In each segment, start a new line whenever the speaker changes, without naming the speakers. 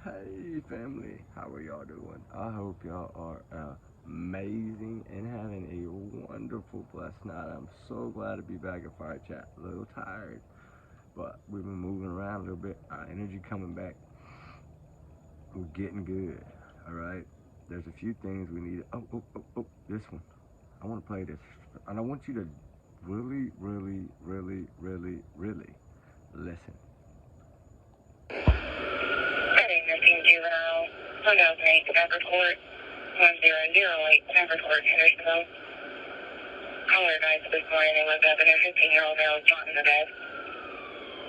Hey family, how are y'all doing? I hope y'all are amazing and having a wonderful, blessed night. I'm so glad to be back at Fire Chat. A little tired, but we've been moving around a little bit. Our energy coming back. We're getting good. All right. There's a few things we need. Oh, this one. I want to play this, and I want you to really listen.
Heading 19-0, 1008 Stafford Court, 1008 Stafford Court, Hendersonville. Caller advised this morning they woke up and their 15-year-old male was not in the bed.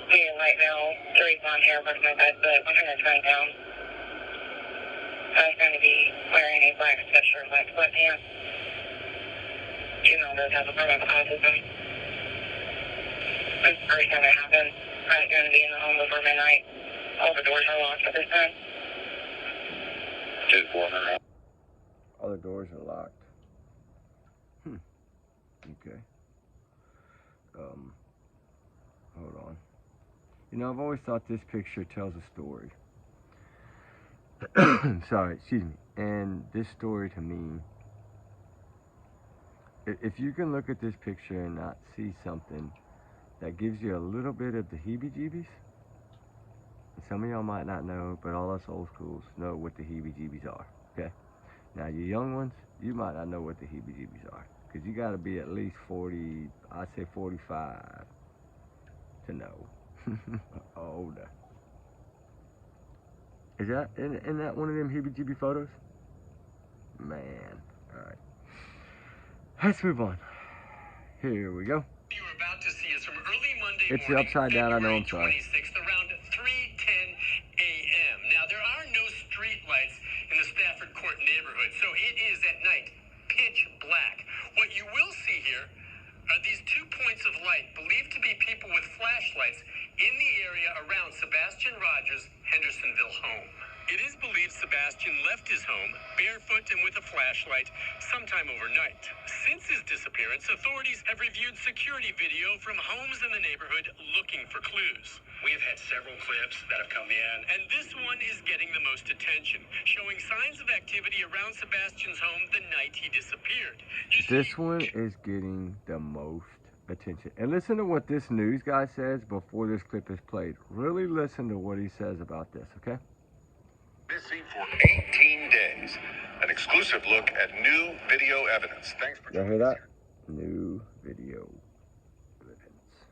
Medium light male, 3 blonde hair working my bed, but 120 pounds. I was going to be wearing a black sweatshirt, black sweatpants. Juvenile does have a form of autism. This is the first time it happened. I was going to be in the home before midnight. All the doors are locked at this time. 2-4.
All the doors are locked. Okay. Hold on. You know, I've always thought this picture tells a story. Sorry, excuse me. And this story to me, if you can look at this picture and not see something that gives you a little bit of the heebie-jeebies, some of y'all might not know, but all us old schools know what the heebie-jeebies are, okay? Now, you young ones, you might not know what the heebie-jeebies are, because you got to be at least 40, I'd say 45 to know, older. Isn't that one of them heebie-jeebie photos? Man, all right. Let's move on. Here we go.
You're about to see us from early Monday
It's
morning,
upside down, I know, I'm
February
sorry.
26th, around 3:10 a.m. Now, there are no street lights in the Stafford Court neighborhood, so it is at night pitch black. What you will see here are these 2 points of light believed to be people with flashlights in the area around Sebastian Rogers' Hendersonville home. It is believed Sebastian left his home barefoot and with a flashlight sometime overnight. Since his disappearance, authorities have reviewed security video from homes in the neighborhood looking for clues. We have had several clips that have come in, and this one is getting the most attention, showing signs of activity around Sebastian's home the night he disappeared.
This one is getting the most attention. And listen to what this news guy says before this clip is played. Really listen to what he says about this, okay?
Missing for 18 days. An exclusive look at new video evidence. Thanks for
Y'all hear that? New video evidence.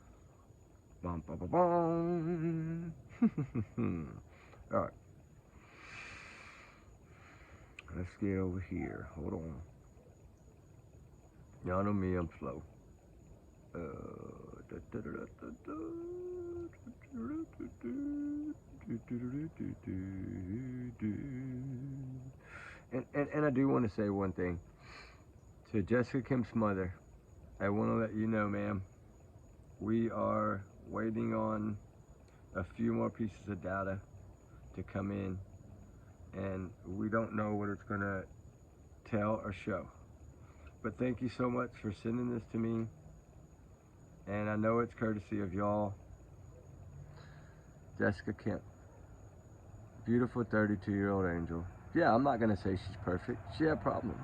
Bum, bum, bum, bum. All right. Let's get over here. Hold on. Y'all know me, I'm slow. And I do want to say one thing to Jessica Kim's mother. I want to let you know, ma'am, we are waiting on a few more pieces of data to come in, and we don't know what it's going to tell or show. But thank you so much for sending this to me, and I know it's courtesy of y'all. Jessica Kemp, beautiful 32-year-old angel. Yeah, I'm not going to say she's perfect. She had problems.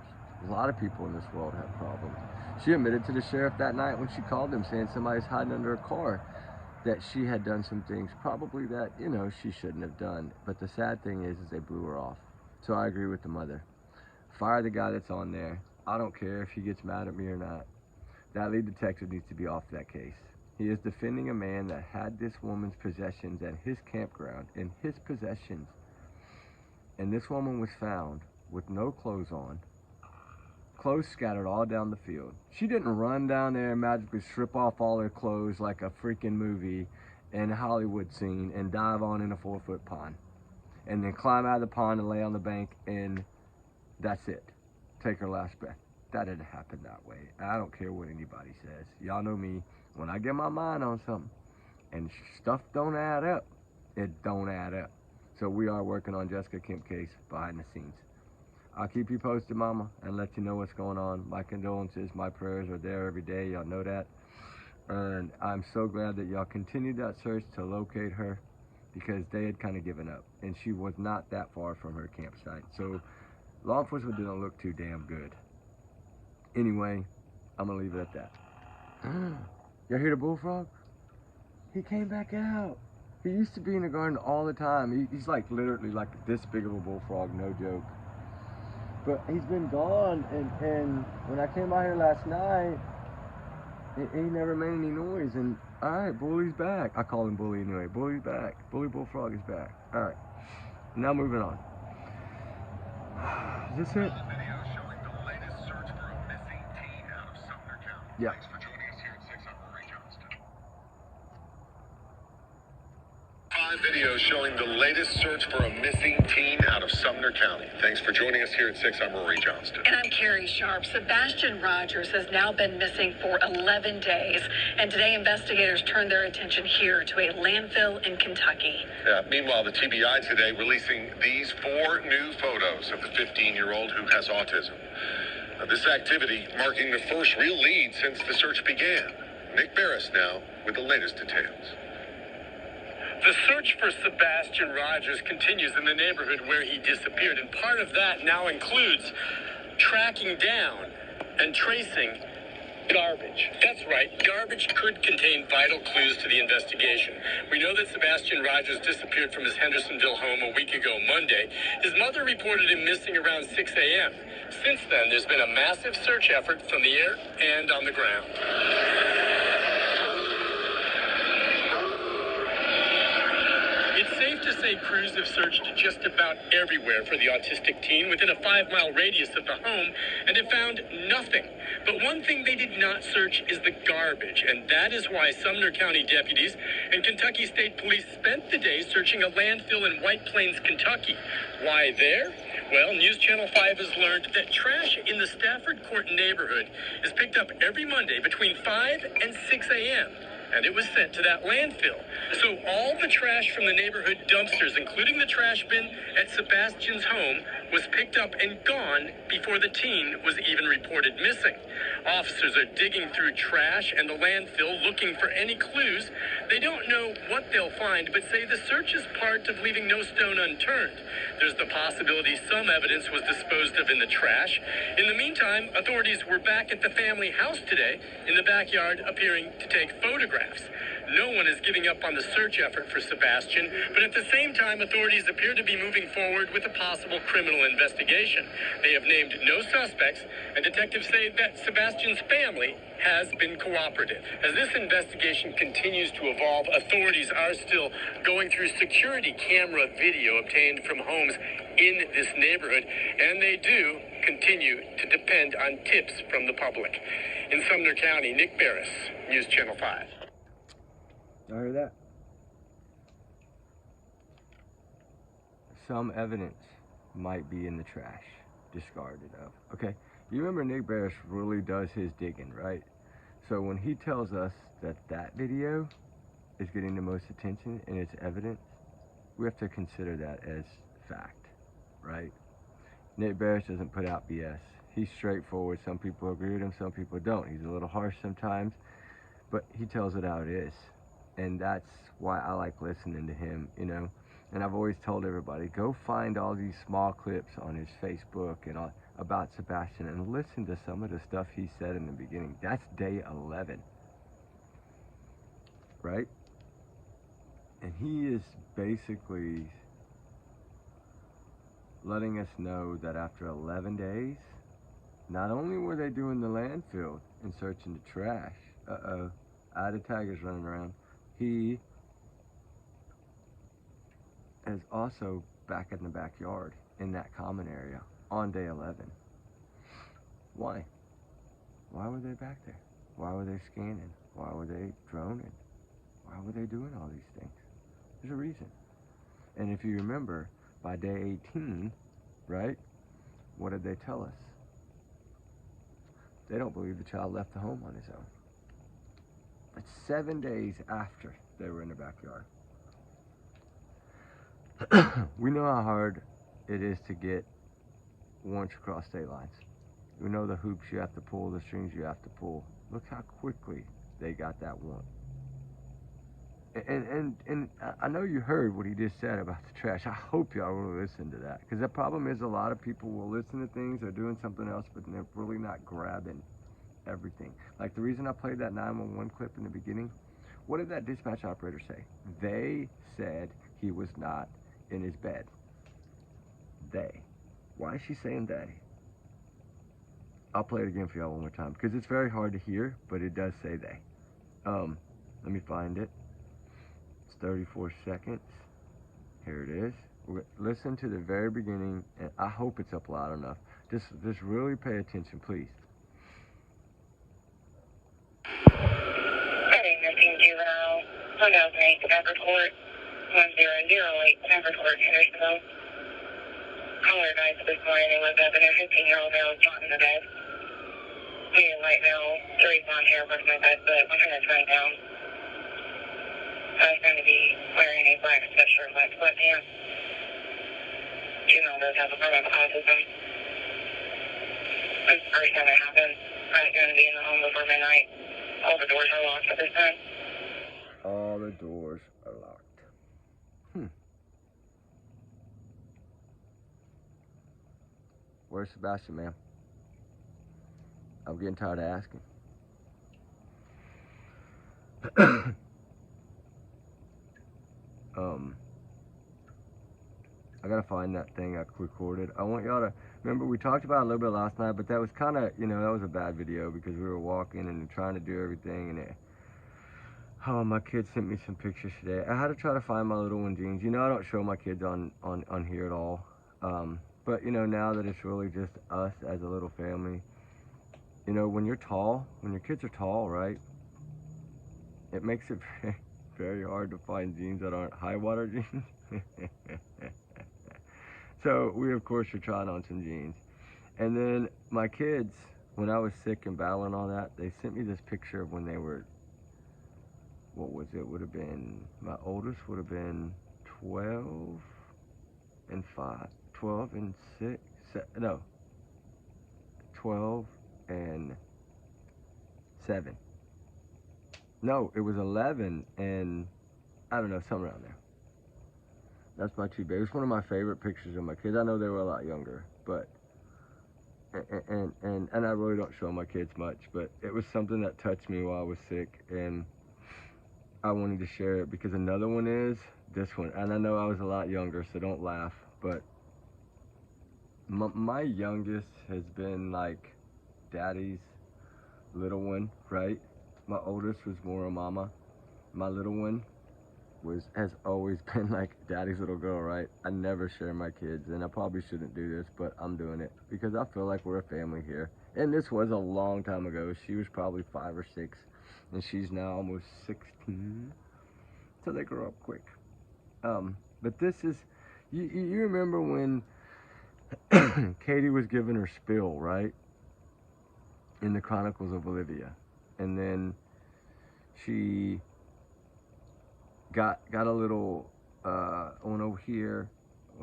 A lot of people in this world have problems. She admitted to the sheriff that night when she called him saying somebody's hiding under a car that she had done some things probably that, you know, she shouldn't have done. But the sad thing is they blew her off. So I agree with the mother. Fire the guy that's on there. I don't care if he gets mad at me or not. That lead detective needs to be off that case. He is defending a man that had this woman's possessions at his campground, in his possessions. And this woman was found with no clothes on, clothes scattered all down the field. She didn't run down there and magically strip off all her clothes like a freaking movie and Hollywood scene and dive on in a 4-foot pond. And then climb out of the pond and lay on the bank and that's it. Take her last breath. That didn't happen that way. I don't care what anybody says. Y'all know me. When I get my mind on something and stuff don't add up, it don't add up. So we are working on Jessica Kemp case behind the scenes. I'll keep you posted, mama, and let you know what's going on. My condolences, my prayers are there every day. Y'all know that. And I'm so glad that y'all continued that search to locate her. because they had kind of given up, and she was not that far from her campsite. So law enforcement didn't look too damn good. Anyway, I'm gonna leave it at that. Y'all hear the bullfrog? He came back out. He used to be in the garden all the time. He's like literally like this big of a bullfrog, no joke. But he's been gone, and when I came out here last night, he never made any noise. And all right, Bully's back. I call him Bully anyway. Bully's back. Bully Bullfrog is back. All right, now moving on. Is this it?
Video showing the latest search for a missing teen out of Sumner County.
Yeah.
Thanks for joining us here at 6. I'm Rory Johnston. Video showing the latest search for a missing teen out of Sumner County. Thanks for joining us here at 6. I'm Rory Johnston.
And I'm Carrie Sharp. Sebastian Rogers has now been missing for 11 days. And today investigators turned their attention here to a landfill in Kentucky.
Meanwhile, the TBI today releasing these 4 new photos of the 15-year-old who has autism. This activity marking the first real lead since the search began. Nick Barris now with the latest details.
The search for Sebastian Rogers continues in the neighborhood where he disappeared, and part of that now includes tracking down and tracing garbage. That's right, garbage could contain vital clues to the investigation. We know that Sebastian Rogers disappeared from his Hendersonville home a week ago Monday. His mother reported him missing around 6 a.m. Since then, there's been a massive search effort from the air and on the ground. It's safe to say crews have searched just about everywhere for the autistic teen within a 5-mile radius of the home and have found nothing. But one thing they did not search is the garbage, and that is why Sumner County deputies and Kentucky State Police spent the day searching a landfill in White Plains, Kentucky. Why there? Well, News Channel 5 has learned that trash in the Stafford Court neighborhood is picked up every Monday between 5 and 6 a.m., and it was sent to that landfill. So all the trash from the neighborhood dumpsters, including the trash bin at Sebastian's home, was picked up and gone before the teen was even reported missing. Officers are digging through trash and the landfill looking for any clues. They don't know what they'll find, but say the search is part of leaving no stone unturned. There's the possibility some evidence was disposed of in the trash. In the meantime, authorities were back at the family house today in the backyard appearing to take photographs. No one is giving up on the search effort for Sebastian, but at the same time, authorities appear to be moving forward with a possible criminal investigation. They have named no suspects, and detectives say that Sebastian's family has been cooperative. As this investigation continues to evolve, authorities are still going through security camera video obtained from homes in this neighborhood, and they do continue to depend on tips from the public. In Sumner County, Nick Barris, News Channel 5.
I heard that. Some evidence might be in the trash, discarded of. Okay, you remember Nick Barris really does his digging, right? So when he tells us that that video is getting the most attention and it's evidence, we have to consider that as fact, right? Nick Barris doesn't put out BS. He's straightforward. Some people agree with him, some people don't. He's a little harsh sometimes, but he tells it how it is. And that's why I like listening to him, you know. And I've always told everybody, go find all these small clips on his Facebook and all, about Sebastian, and listen to some of the stuff he said in the beginning. That's day 11, right? And he is basically letting us know that after 11 days, not only were they doing the landfill and searching the trash, Ida Tiger's running around, he is also back in the backyard in that common area on day 11. Why? Why were they back there? Why were they scanning? Why were they droning? Why were they doing all these things? There's a reason. And if you remember, by day 18, right, what did they tell us? They don't believe the child left the home on his own. It's 7 days after they were in the backyard. We know how hard it is to get warrants across state lines. We know the hoops you have to pull, the strings you have to pull. Look how quickly they got that warrant. And I know you heard what he just said about the trash. I hope y'all will listen to that, because the problem is a lot of people will listen to things or doing something else, but they're really not grabbing everything. Like the reason I played that 911 clip in the beginning, what did that dispatch operator say? They said he was not in his bed. They. Why is she saying they? I'll play it again for y'all one more time, because it's very hard to hear, but it does say they. Let me find it. It's 34 seconds. Here it is. Listen to the very beginning, and I hope it's up loud enough. Just really pay attention, please.
Heading 15-0, Sundown Bank, Stafford Court, 1008, Stafford Court, Hendersonville. Caller advised this morning they woke up and their 15-year-old male was not in the bed. We have right now 3 blonde hair across my bed, but my hair is right down. I was going to be wearing a black sweatshirt, black sweatpants. Juvenile does have a form of autism. This is the first time it happened. I was going to be in the home before midnight. All the doors are locked at this time.
All the doors are locked. Where's Sebastian, man? I'm getting tired of asking. I gotta find that thing I recorded. I want y'all to remember we talked about it a little bit last night, but that was kind of, that was a bad video because we were walking and trying to do everything, and oh, my kids sent me some pictures today. I had to try to find my little one jeans. I don't show my kids on here at all. But now that it's really just us as a little family, when you're tall, when your kids are tall, right? It makes it very, very hard to find jeans that aren't high water jeans. So we, of course, were trying on some jeans. And then my kids, when I was sick and battling all that, they sent me this picture of when they were, what was it? Would have been, my oldest would have been 12 and 5, 12 and 6, no, 12 and 7. No, it was 11 and, I don't know, somewhere around there. That's my two babies. It's one of my favorite pictures of my kids. I know they were a lot younger, but, and I really don't show my kids much, but it was something that touched me while I was sick, and I wanted to share it because another one is this one. And I know I was a lot younger, so don't laugh, but my youngest has been like daddy's little one, right? My oldest was more a mama. My little one has always been like daddy's little girl, right? I never share my kids, and I probably shouldn't do this, but I'm doing it because I feel like we're a family here. And this was a long time ago. She was probably 5 or 6, and she's now almost 16. So they grow up quick. But this is, you remember when Katie was giving her spill, right? In the Chronicles of Olivia. And then she got a little one over here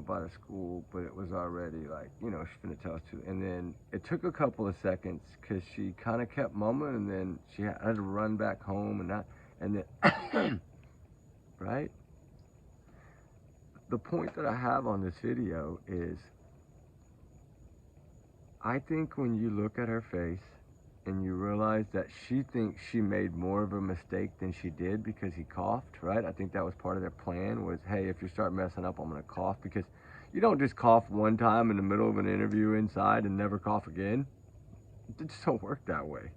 by the school, but it was already like, she's gonna tell us to. And then it took a couple of seconds because she kind of kept mumbling, and then she had to run back home and then right? The point that I have on this video is, I think when you look at her face and you realize that she thinks she made more of a mistake than she did because he coughed, right? I think that was part of their plan was, hey, if you start messing up, I'm gonna cough, because you don't just cough one time in the middle of an interview inside and never cough again. It just don't work that way.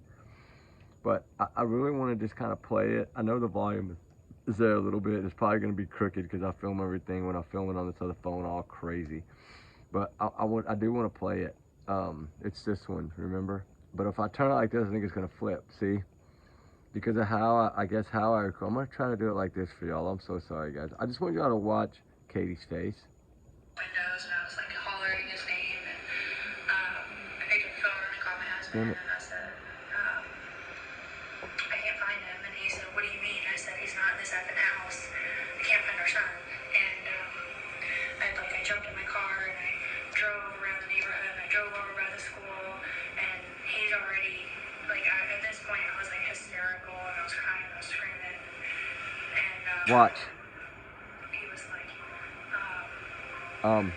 But I really want to just kind of play it. I know the volume is there a little bit. It's probably going to be crooked because I film everything when I film it on this other phone all crazy. But I do want to play it. It's this one, remember? But if I turn it like this, I think it's going to flip, see? Because of how, I'm going to try to do it like this for y'all. I'm so sorry, guys. I just want y'all to watch Katie's face.
Windows, and I was like hollering his name, and I picked up the phone and I called my husband, and I said, I can't find him. And he said, what do you mean? I said, he's not in this effing house. I can't find our son. And I jumped in my car and I drove around the neighborhood, and I drove over by the school, and he's already, at this point I was like hysterical, and I was crying, I was screaming, and
Watch.
He was like,
3-way.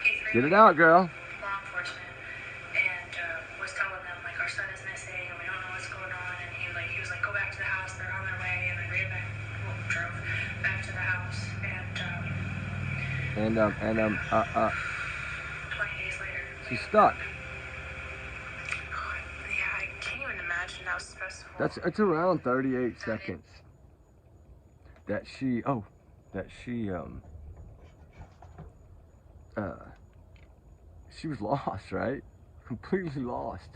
He
Get it
three-wayed
out, girl.
law enforcement and was telling them like our son is missing and we don't know what's going on. And he was like, go back to the house. They're on their way. And I drove back to the house. And 20 days later,
She's stuck.
God, yeah, I can't even imagine how stressful.
It's around 38 seconds that she was lost, right? Completely lost.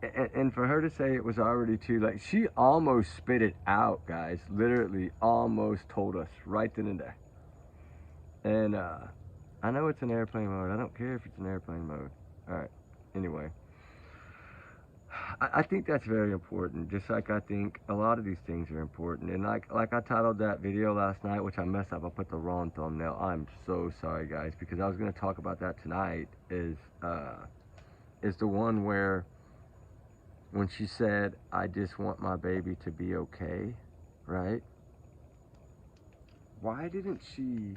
And for her to say it was already too late, she almost spit it out, guys. Literally almost told us right then and there. And I know it's an airplane mode. I don't care if it's an airplane mode. All right. Anyway, I think that's very important. Just like I think a lot of these things are important. And like I titled that video last night, which I messed up. I put the wrong thumbnail. I'm so sorry, guys, because I was going to talk about that tonight. Is the one where when she said, "I just want my baby to be okay," right? Why didn't she?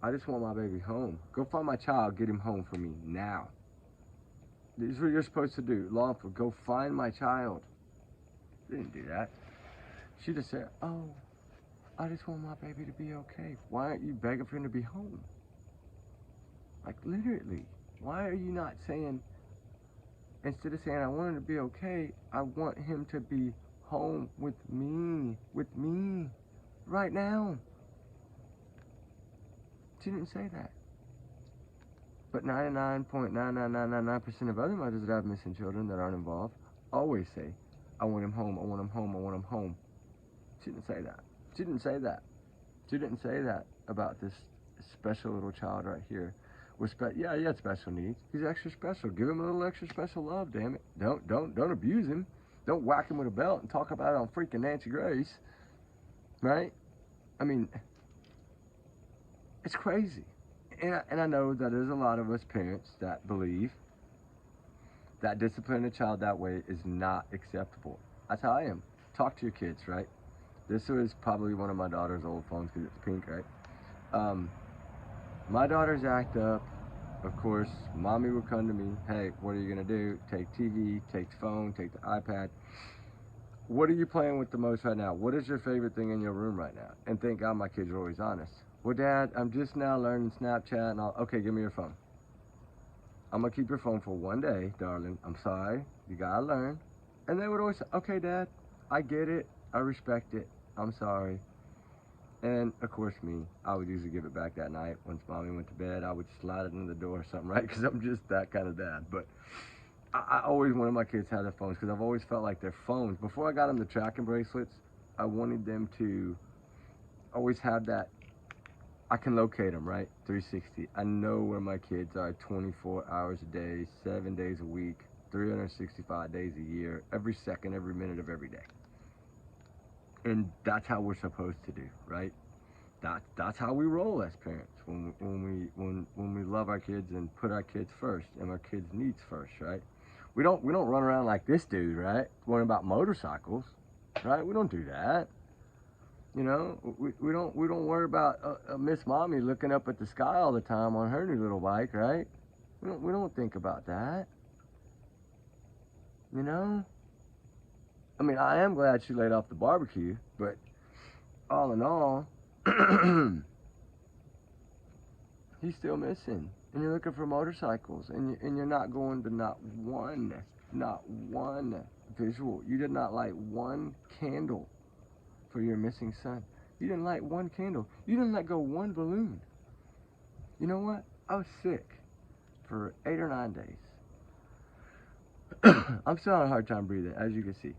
I just want my baby home. Go find my child, get him home for me now. This is what you're supposed to do. Law enforcement, go find my child. She didn't do that. She just said, oh, I just want my baby to be okay. Why aren't you begging for him to be home? Like, literally. Why are you not saying, instead of saying, I want him to be okay, I want him to be home with me, right now. She didn't say that. But 99.99999% of other mothers that have missing children that aren't involved always say, I want him home, I want him home, I want him home. She didn't say that. She didn't say that. She didn't say that about this special little child right here. Yeah, he had special needs. He's extra special. Give him a little extra special love, damn it. Don't abuse him. Don't whack him with a belt and talk about it on freaking Nancy Grace. Right? I mean, it's crazy. And I know that there's a lot of us parents that believe that disciplining a child that way is not acceptable. That's how I am. Talk to your kids, right? This was probably one of my daughter's old phones because it's pink, right? My daughters act up. Of course, mommy would come to me. Hey, what are you going to do? Take TV, take the phone, take the iPad. What are you playing with the most right now? What is your favorite thing in your room right now? And thank God my kids are always honest. Well, Dad, I'm just now learning Snapchat and all. Okay, give me your phone. I'm going to keep your phone for one day, darling. I'm sorry. You got to learn. And they would always say, okay, Dad, I get it. I respect it. I'm sorry. And, of course, I would usually give it back that night. Once mommy went to bed, I would slide it in the door or something, right? Because I'm just that kind of dad. But I always wanted my kids to have their phones because I've always felt like their phones. Before I got them the tracking bracelets, I wanted them to always have that. I can locate them, right? 360. I know where my kids are 24 hours a day, 7 days a week, 365 days a year, every second, every minute of every day. And that's how we're supposed to do, right? That's how we roll as parents when we love our kids and put our kids first and our kids' needs first, right? We don't run around like this dude, right? Worrying about motorcycles, right? We don't do that. You know, we don't worry about Miss Mommy looking up at the sky all the time on her new little bike, right? We don't think about that. You know? I mean, I am glad she laid off the barbecue, but all in all, he's still missing. And you're looking for motorcycles, and you're not going to not one visual. You did not light one candle for your missing son. You didn't light one candle. You didn't let go one balloon. You know what? I was sick for 8 or 9 days. I'm still having a hard time breathing, as you can see.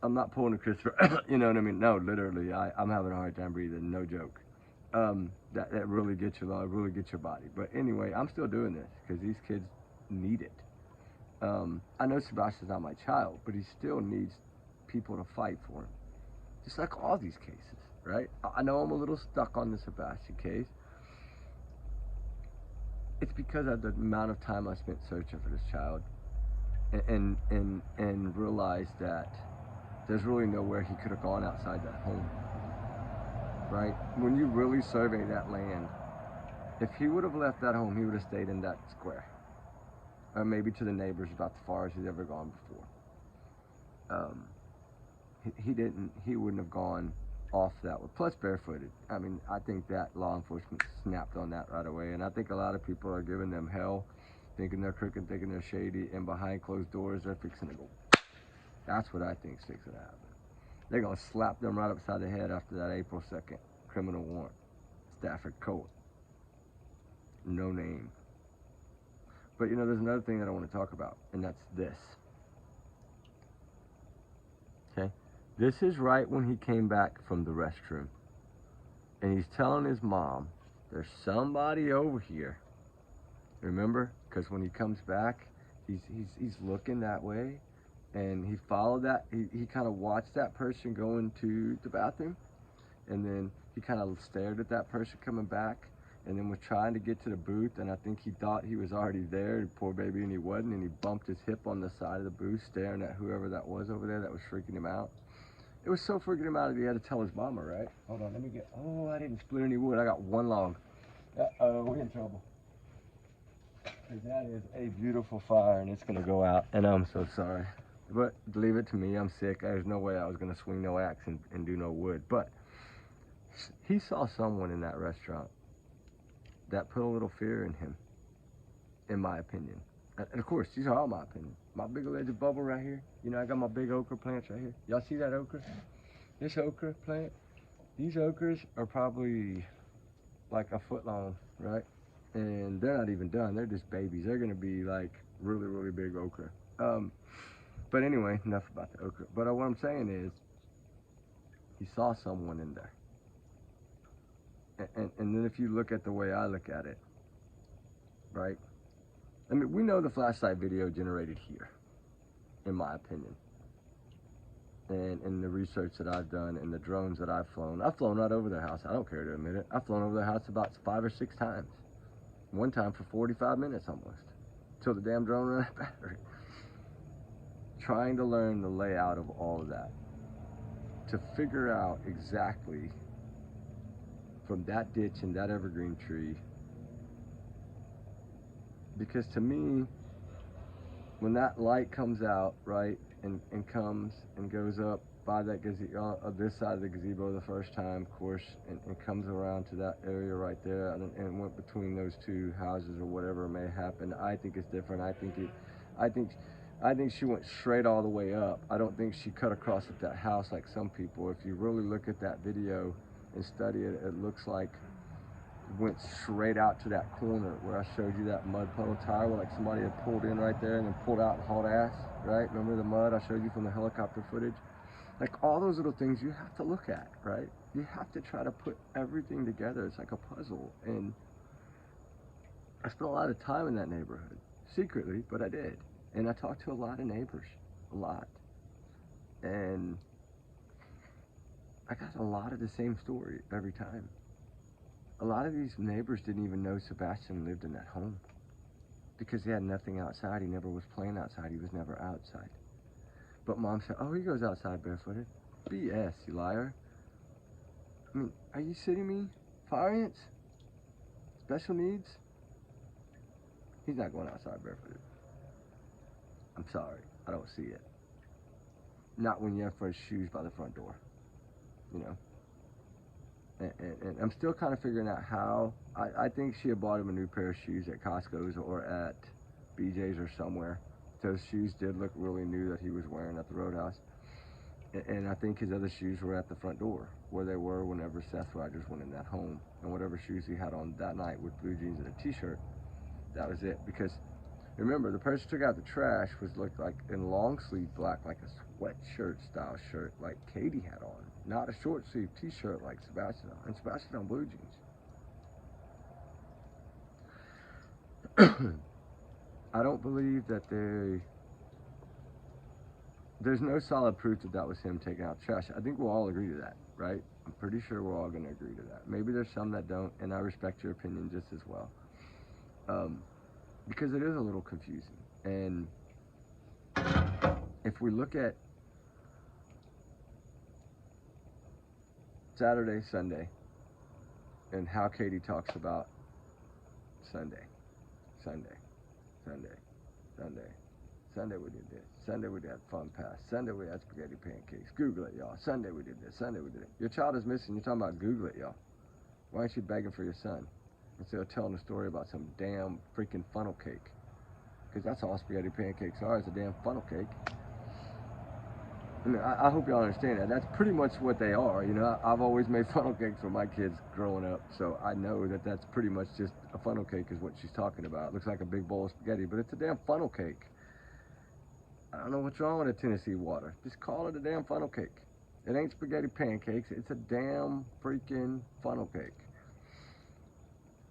I'm not pulling a Christopher. You know what I mean? No, literally, I'm having a hard time breathing. No joke. That really gets your lung, really gets your body. But anyway, I'm still doing this because these kids need it. I know Sebastian's not my child, but he still needs people to fight for him. Just like all these cases, right? I know I'm a little stuck on the Sebastian case. It's because of the amount of time I spent searching for this child and realized that there's really nowhere he could have gone outside that home, right? When you really survey that land, if he would have left that home, he would have stayed in that square. Or maybe to the neighbors about the farthest he's ever gone before. He wouldn't have gone off that way. Plus barefooted. I mean, I think that law enforcement snapped on that right away. And I think a lot of people are giving them hell, thinking they're crooked, thinking they're shady, and behind closed doors, they're fixing to go. That's what I think is fixing to happen. They're going to slap them right upside the head after that April 2nd criminal warrant. Stafford Court. No name. But you know, there's another thing that I want to talk about, and that's this. Okay? This is right when he came back from the restroom. And he's telling his mom, there's somebody over here. Remember? Because when he comes back, he's looking that way. And he followed that. He kind of watched that person go into the bathroom. And then he kind of stared at that person coming back. And then was trying to get to the booth. And I think he thought he was already there, poor baby, and he wasn't. And he bumped his hip on the side of the booth, staring at whoever that was over there that was freaking him out. It was so freaking him out that he had to tell his mama, right? Hold on, let me get, oh, I didn't split any wood. I got one log. Uh-oh, we're in trouble. Because that is a beautiful fire, and it's going to go out, and I'm so sorry. But leave it to me, I'm sick. There's no way I was going to swing no axe and do no wood. But he saw someone in that restaurant that put a little fear in him, in my opinion. And of course, these are all my opinions. My big ledge of bubble right here. You know, I got my big okra plants right here. Y'all see that okra? This okra plant, these okras are probably like a foot long, right? And they're not even done. They're just babies. They're gonna be like really, really big okra. But anyway, enough about the okra. But what I'm saying is, he saw someone in there. And then if you look at the way I look at it, right? I mean, we know the flashlight video generated here, in my opinion. And in the research that I've done and the drones that I've flown right over their house. I don't care to admit it. I've flown over their house about 5 or 6 times. One time for 45 minutes almost, till the damn drone ran out of battery. Trying to learn the layout of all of that, to figure out exactly from that ditch and that evergreen tree. Because to me, when that light comes out, right, and comes and goes up by that gazebo, this side of the gazebo the first time, of course, and comes around to that area right there, and went between those two houses or whatever may happen, I think it's different. I think she went straight all the way up. I don't think she cut across at that house like some people. If you really look at that video and study it, it looks like went straight out to that corner where I showed you that mud puddle tire where like somebody had pulled in right there and then pulled out and hauled ass, right? Remember the mud I showed you from the helicopter footage? Like all those little things you have to look at, right? You have to try to put everything together. It's like a puzzle. And I spent a lot of time in that neighborhood, secretly, but I did. And I talked to a lot of neighbors, a lot. And I got a lot of the same story every time. A lot of these neighbors didn't even know Sebastian lived in that home because he had nothing outside. He never was playing outside. He was never outside. But Mom said, oh, he goes outside barefooted. BS, you liar. I mean, are you kidding me? Fire ants? Special needs? He's not going outside barefooted. I'm sorry, I don't see it. Not when you have fresh shoes by the front door, you know? And I'm still kind of figuring out how. I think she had bought him a new pair of shoes at Costco's or at BJ's or somewhere. Those shoes did look really new that he was wearing at the Roadhouse. And I think his other shoes were at the front door, where they were whenever Seth Rogers went in that home. And whatever shoes he had on that night with blue jeans and a t-shirt, that was it. Because remember, the person who took out the trash looked like in long sleeve black, like a sweatshirt style shirt like Katie had on. Not a short sleeve t-shirt like Sebastian on. And Sebastian on blue jeans. I don't believe that there's no solid proof that that was him taking out the trash. I think we'll all agree to that, right? I'm pretty sure we're all going to agree to that. Maybe there's some that don't, and I respect your opinion just as well. Because it is a little confusing. And if we look at Saturday, Sunday, and how Katie talks about Sunday, Sunday, Sunday, Sunday. Sunday we did this. Sunday we did fun pass. Sunday we had spaghetti pancakes. Google it, y'all. Sunday we did this. Sunday we did it. Your child is missing. You're talking about Google it, y'all. Why aren't you begging for your son instead of telling a story about some damn freaking funnel cake? Because that's all spaghetti pancakes are, is a damn funnel cake. I mean, I hope y'all understand that. That's pretty much what they are. You know, I've always made funnel cakes for my kids growing up, so I know that that's pretty much just a funnel cake is what she's talking about. It looks like a big bowl of spaghetti, but it's a damn funnel cake. I don't know what's wrong with a Tennessee water. Just call it a damn funnel cake. It ain't spaghetti pancakes. It's a damn freaking funnel cake.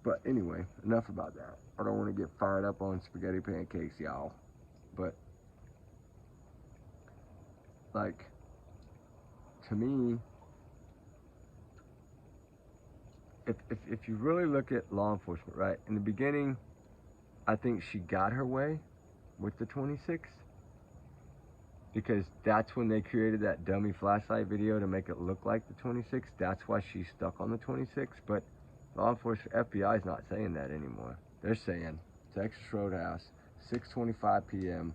But anyway, enough about that. I don't want to get fired up on spaghetti pancakes, y'all. But, like, to me, if you really look at law enforcement, right, in the beginning, I think she got her way with the 26, because that's when they created that dummy flashlight video to make it look like the 26. That's why she's stuck on the 26. But law enforcement, FBI is not saying that anymore. They're saying Texas Roadhouse, 6:25 p.m.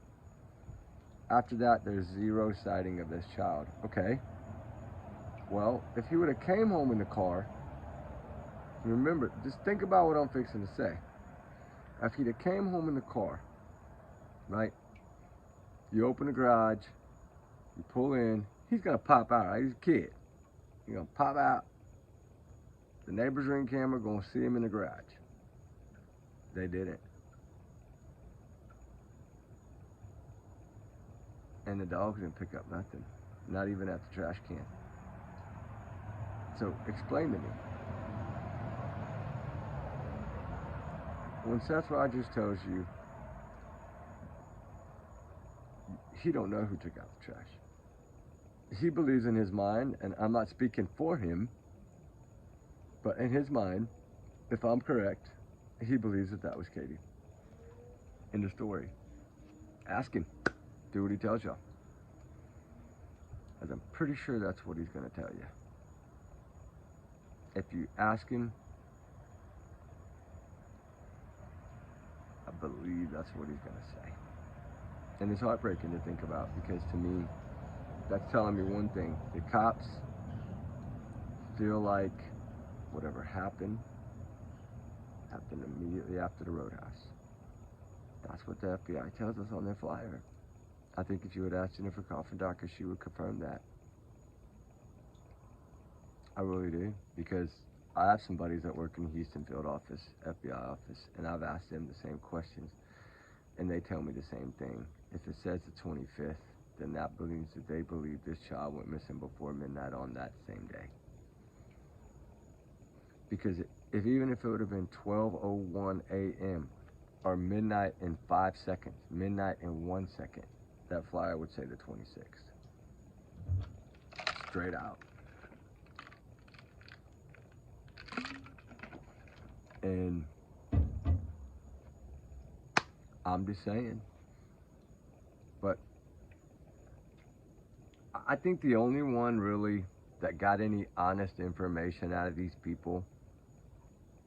After that, there's zero sighting of this child. Okay. Well, if he would have came home in the car, remember, just think about what I'm fixing to say. If he'd have came home in the car, right? You open the garage, you pull in, he's gonna pop out, right? He's a kid. He's gonna pop out. The neighbor's ring camera gonna see him in the garage. They didn't. And the dogs didn't pick up nothing. Not even at the trash can. So explain to me. When Seth Rogers tells you he don't know who took out the trash, he believes in his mind, and I'm not speaking for him, but in his mind, if I'm correct, he believes that that was Katie. End of story. Ask him. Do what he tells y'all. As I'm pretty sure that's what he's going to tell you. If you ask him, I believe that's what he's going to say. And it's heartbreaking to think about, because to me, that's telling me one thing. The cops feel like whatever happened immediately after the Roadhouse. That's what the FBI tells us on their flyer. I think if you had asked Jennifer Coffin-Docker, she would confirm that. I really do, because I have some buddies that work in the Houston field office, FBI office, and I've asked them the same questions, and they tell me the same thing. If it says the 25th, then that means that they believe this child went missing before midnight on that same day. Because even if it would have been 12:01 a.m. or midnight in 5 seconds, midnight in 1 second, that flyer would say the 26th. Straight out. And I'm just saying. But I think the only one really that got any honest information out of these people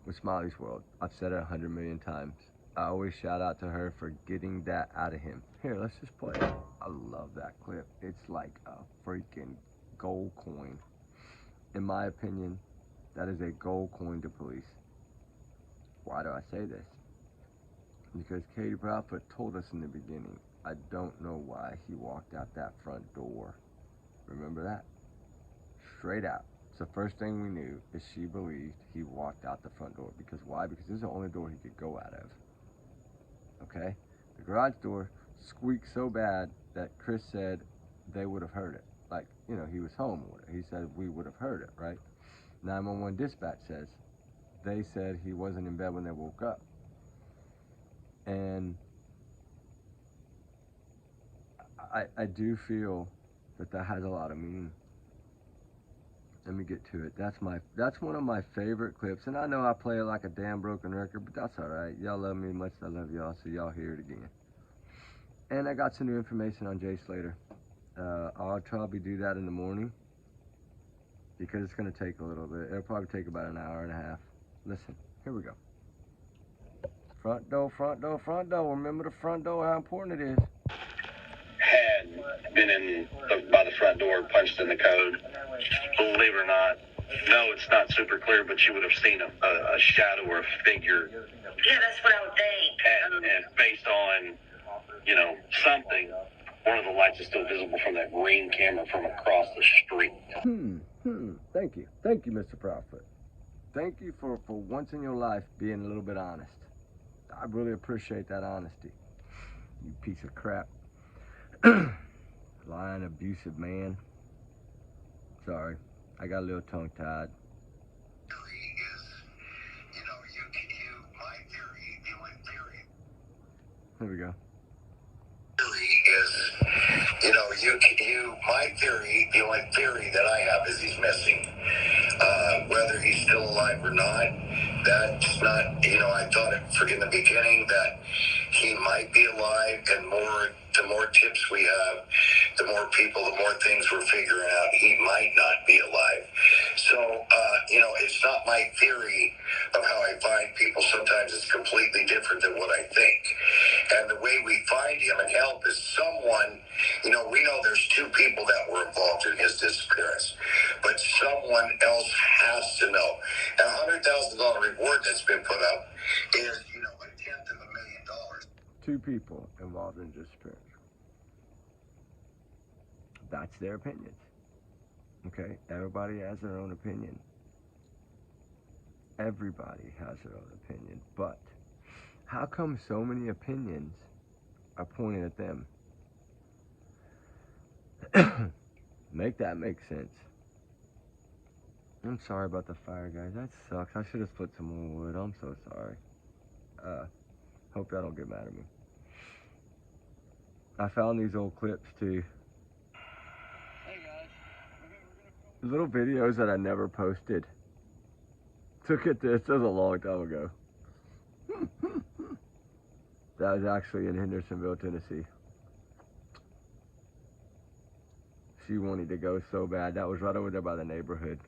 was Smiley's World. I've said it 100 million times. I always shout out to her for getting that out of him. Here, let's just play it. I love that clip. It's like a freaking gold coin. In my opinion, that is a gold coin to police. Why do I say this? Because Katie Proudfoot told us in the beginning, I don't know why he walked out that front door. Remember that? Straight out. It's the first thing we knew is she believed he walked out the front door. Because why? Because this is the only door he could go out of. Okay? The garage door squeaked so bad that Chris said they would have heard it. Like, you know, he was home. He said we would have heard it, right? 911 dispatch says they said he wasn't in bed when they woke up. And I do feel that that has a lot of meaning. Let me get to it. That's one of my favorite clips, and I know I play it like a damn broken record, but that's all right. Y'all love me much as I love y'all, so y'all hear it again. And I got some new information on Jay Slater. I'll probably do that in the morning. because it's going to take a little bit. It'll probably take about an hour and a half. Listen, here we go. Front door, front door, front door. Remember the front door, how important it is.
Had been by the front door, punched in the code. Believe it or not, no, it's not super clear, but you would have seen a shadow or a figure.
Yeah, that's what I would think.
And based on, something, one of the lights is still visible from that green camera from across the street.
Thank you. Thank you, Mr. Prophet. Thank you for once in your life being a little bit honest. I really appreciate that honesty. You piece of crap. Lying, abusive man. Sorry, I got a little tongue-tied. Here we go.
My theory, the only theory that I have is he's missing. Whether he's still alive or not, that's not, I thought in the beginning that he might be alive, and the more tips we have, the more people, the more things we're figuring out, he might not be alive. So, it's not my theory of how I find people. Sometimes it's completely different than what I think. And the way we find him and help is someone, we know there's two people that were involved in his disappearance, but someone else has to know. And $100,000 reward that's been put up is, $1/10,000,000.
Two people involved in disappearance. That's their opinions. Okay? Everybody has their own opinion. Everybody has their own opinion. But how come so many opinions are pointed at them? Make that make sense. I'm sorry about the fire, guys. That sucks. I should have put some more wood. I'm so sorry. Hope y'all don't get mad at me. I found these old clips too.
Hey guys.
Little videos that I never posted. Look at this. That was a long time ago. That was actually in Hendersonville, Tennessee. She wanted to go so bad. That was right over there by the neighborhood.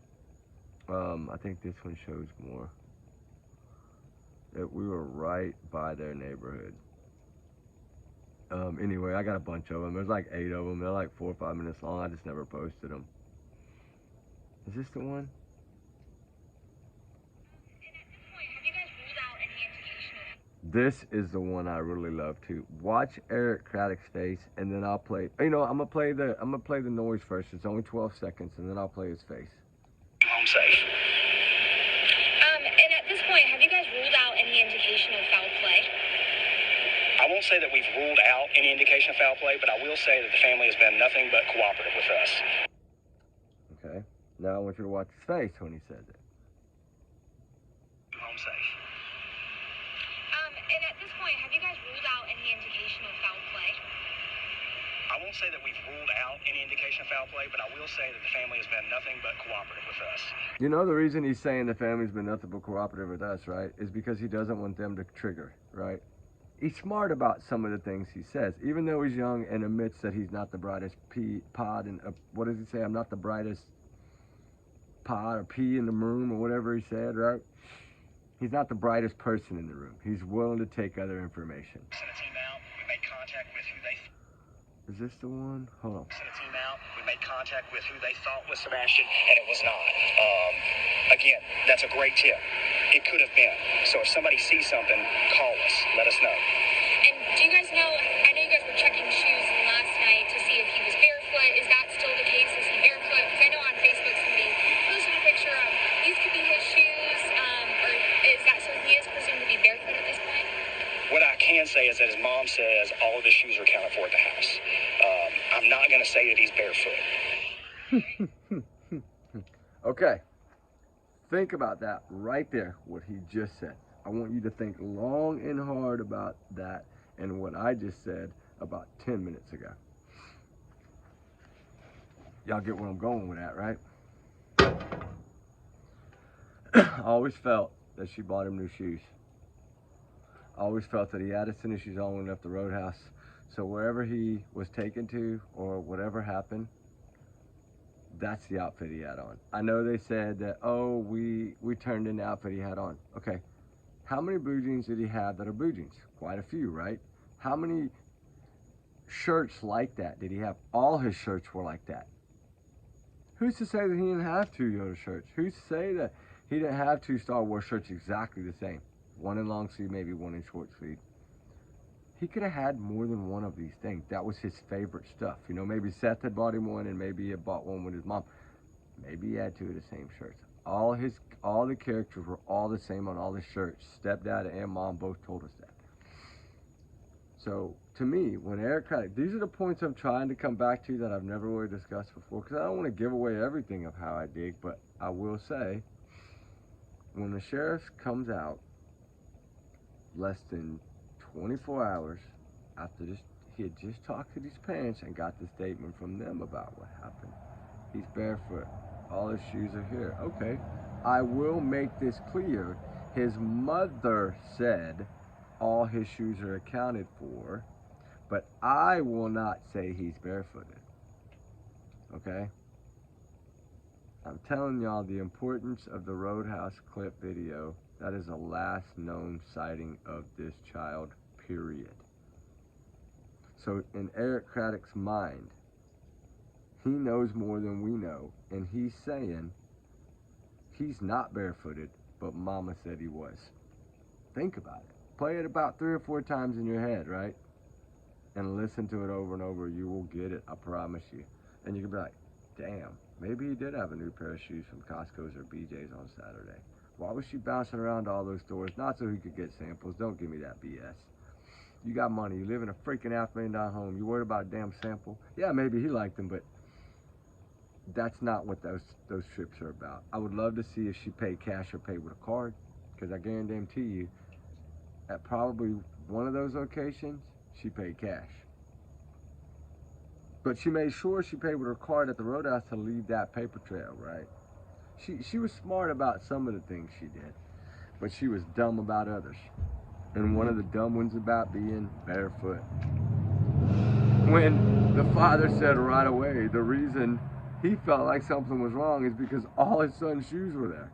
I think this one shows more. We were right by their neighborhood. Anyway, I got a bunch of them. There's like 8 of them. They're like 4 or 5 minutes long. I just never posted them. Is this the one? This is the one I really love too. Watch Eric Craddock's face, and then I'll play. I'm gonna play the noise first. It's only 12 seconds, and then I'll play his face.
Home safe.
And at this point, have you guys ruled out any indication of foul play?
I won't say that we've ruled out any indication of foul play, but I will say that the family has been nothing but cooperative with us.
Okay. Now I want you to watch his face when he says it.
Home safe.
And at this point, have you guys ruled out any indication of foul play?
I won't say that we've ruled out any indication of foul play, but I will say that the family has been nothing but cooperative with us.
You know the reason he's saying the family's been nothing but cooperative with us, right? Is because he doesn't want them to trigger, right? He's smart about some of the things he says, even though he's young and admits that he's not the brightest pod and what does he say? I'm not the brightest pod or pea in the room or whatever he said, right? He's not the brightest person in the room. He's willing to take other information.
Sent a team out. We made contact with who they...
Is this the one? Hold on.
Sent a team out. We made contact with who they thought was Sebastian, and it was not. Again, that's a great tip. It could have been. So if somebody sees something, call us. Let us know.
And do you guys know, I know you guys were checking shoes last night to see if he was barefoot. Is that still the case? Is he barefoot? Because I know on Facebook somebody posted a picture of these could be his shoes, or is that so he is presumed to be barefoot at this point?
What I can say is that his mom says all of his shoes are accounted for at the house. I'm not going to say that he's barefoot.
Okay. Think about that right there, what he just said. I want you to think long and hard about that and what I just said about 10 minutes ago. Y'all get where I'm going with that, right? I always felt that she bought him new shoes. I always felt that he had as soon as she's on when he left the roadhouse. So wherever he was taken to or whatever happened, That's the outfit he had on. I know they said that, oh, we turned in the outfit he had on. Okay, how many blue jeans did he have that are blue jeans? Quite a few, right? How many shirts like that did he have? All his shirts were like that. Who's to say that he didn't have 2 Yoda shirts? Who's to say that he didn't have 2 Star Wars shirts exactly the same? One in long sleeve, maybe one in short sleeve. He could have had more than one of these things. That was his favorite stuff. You know, maybe Seth had bought him one, and maybe he had bought one with his mom. Maybe he had 2 of the same shirts. All the characters were all the same on all the shirts. Stepdad and mom both told us that. So, to me, when Eric Craddock, these are the points I'm trying to come back to that I've never really discussed before, because I don't want to give away everything of how I dig, but I will say, when the sheriff comes out less than 24 hours after this, he had just talked to these parents and got the statement from them about what happened. He's barefoot. All his shoes are here. Okay, I will make this clear. His mother said all his shoes are accounted for, but I will not say he's barefooted. Okay? I'm telling y'all the importance of the Roadhouse clip video. That is the last known sighting of this child, period. So in Eric Craddock's mind, he knows more than we know, and he's saying he's not barefooted, but mama said he was. Think about it. Play it about 3 or 4 times in your head, right? And listen to it over and over. You will get it, I promise you. And you can be like, damn, maybe he did have a new pair of shoes from Costco's or BJ's on Saturday. Why was she bouncing around to all those stores? Not so he could get samples. Don't give me that BS. You got money. You live in a freaking $500,000 home. You worried about a damn sample? Yeah, maybe he liked them, but that's not what those trips are about. I would love to see if she paid cash or paid with a card, because I guarantee you, at probably one of those locations, she paid cash. But she made sure she paid with her card at the Roadhouse to leave that paper trail, right? She was smart about some of the things she did, but she was dumb about others. And one of the dumb ones about being barefoot. When the father said right away the reason he felt like something was wrong is because all his son's shoes were there.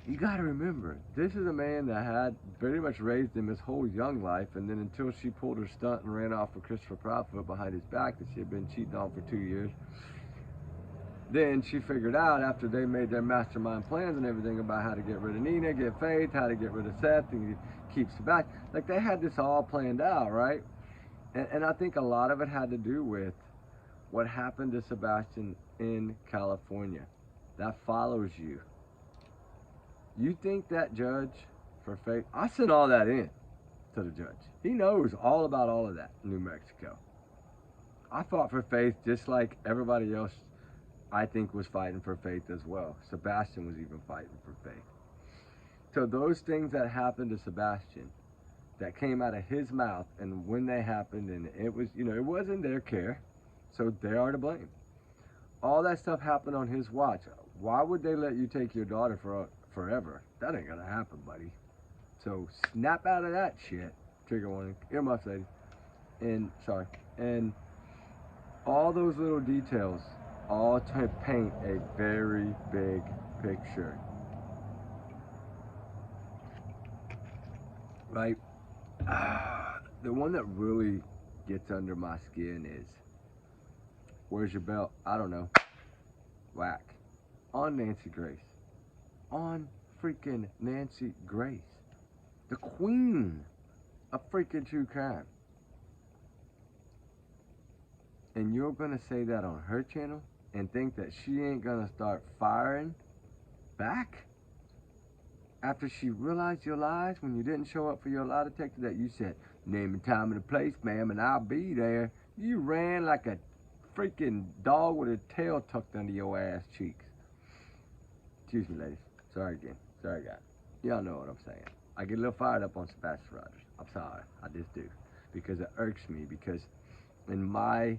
You gotta remember, this is a man that had very much raised him his whole young life, and then until she pulled her stunt and ran off with Christopher Proudfoot behind his back that she had been cheating on for 2 years, then she figured out after they made their mastermind plans and everything about how to get rid of Nina, get Faith, how to get rid of Seth, and keep Sebastian. Like, they had this all planned out, right? And I think a lot of it had to do with what happened to Sebastian in California. That follows you. You think that judge for Faith, I sent all that in to the judge. He knows all about all of that in New Mexico. I fought for Faith just like everybody else I think was fighting for Faith as well. Sebastian was even fighting for Faith. So those things that happened to Sebastian that came out of his mouth, and when they happened, and it was, you know, it wasn't their care, so they are to blame. All that stuff happened on his watch. Why would they let you take your daughter forever? That ain't gonna happen, buddy. So snap out of that shit. Trigger warning. Earmuffs, lady. And all those little details all to paint a very big picture. Right? The one that really gets under my skin is, where's your belt? I don't know. Whack. On Nancy Grace. On freaking Nancy Grace. The queen of freaking true crime. And you're gonna say that on her channel and think that she ain't gonna start firing back after she realized your lies when you didn't show up for your lie detector that you said, name and time and a place, ma'am, and I'll be there. You ran like a freaking dog with a tail tucked under your ass cheeks. Excuse me, ladies. Sorry again. Sorry, guys. Y'all know what I'm saying. I get a little fired up on Sebastian Rogers. I'm sorry. I just do. Because it irks me. Because in my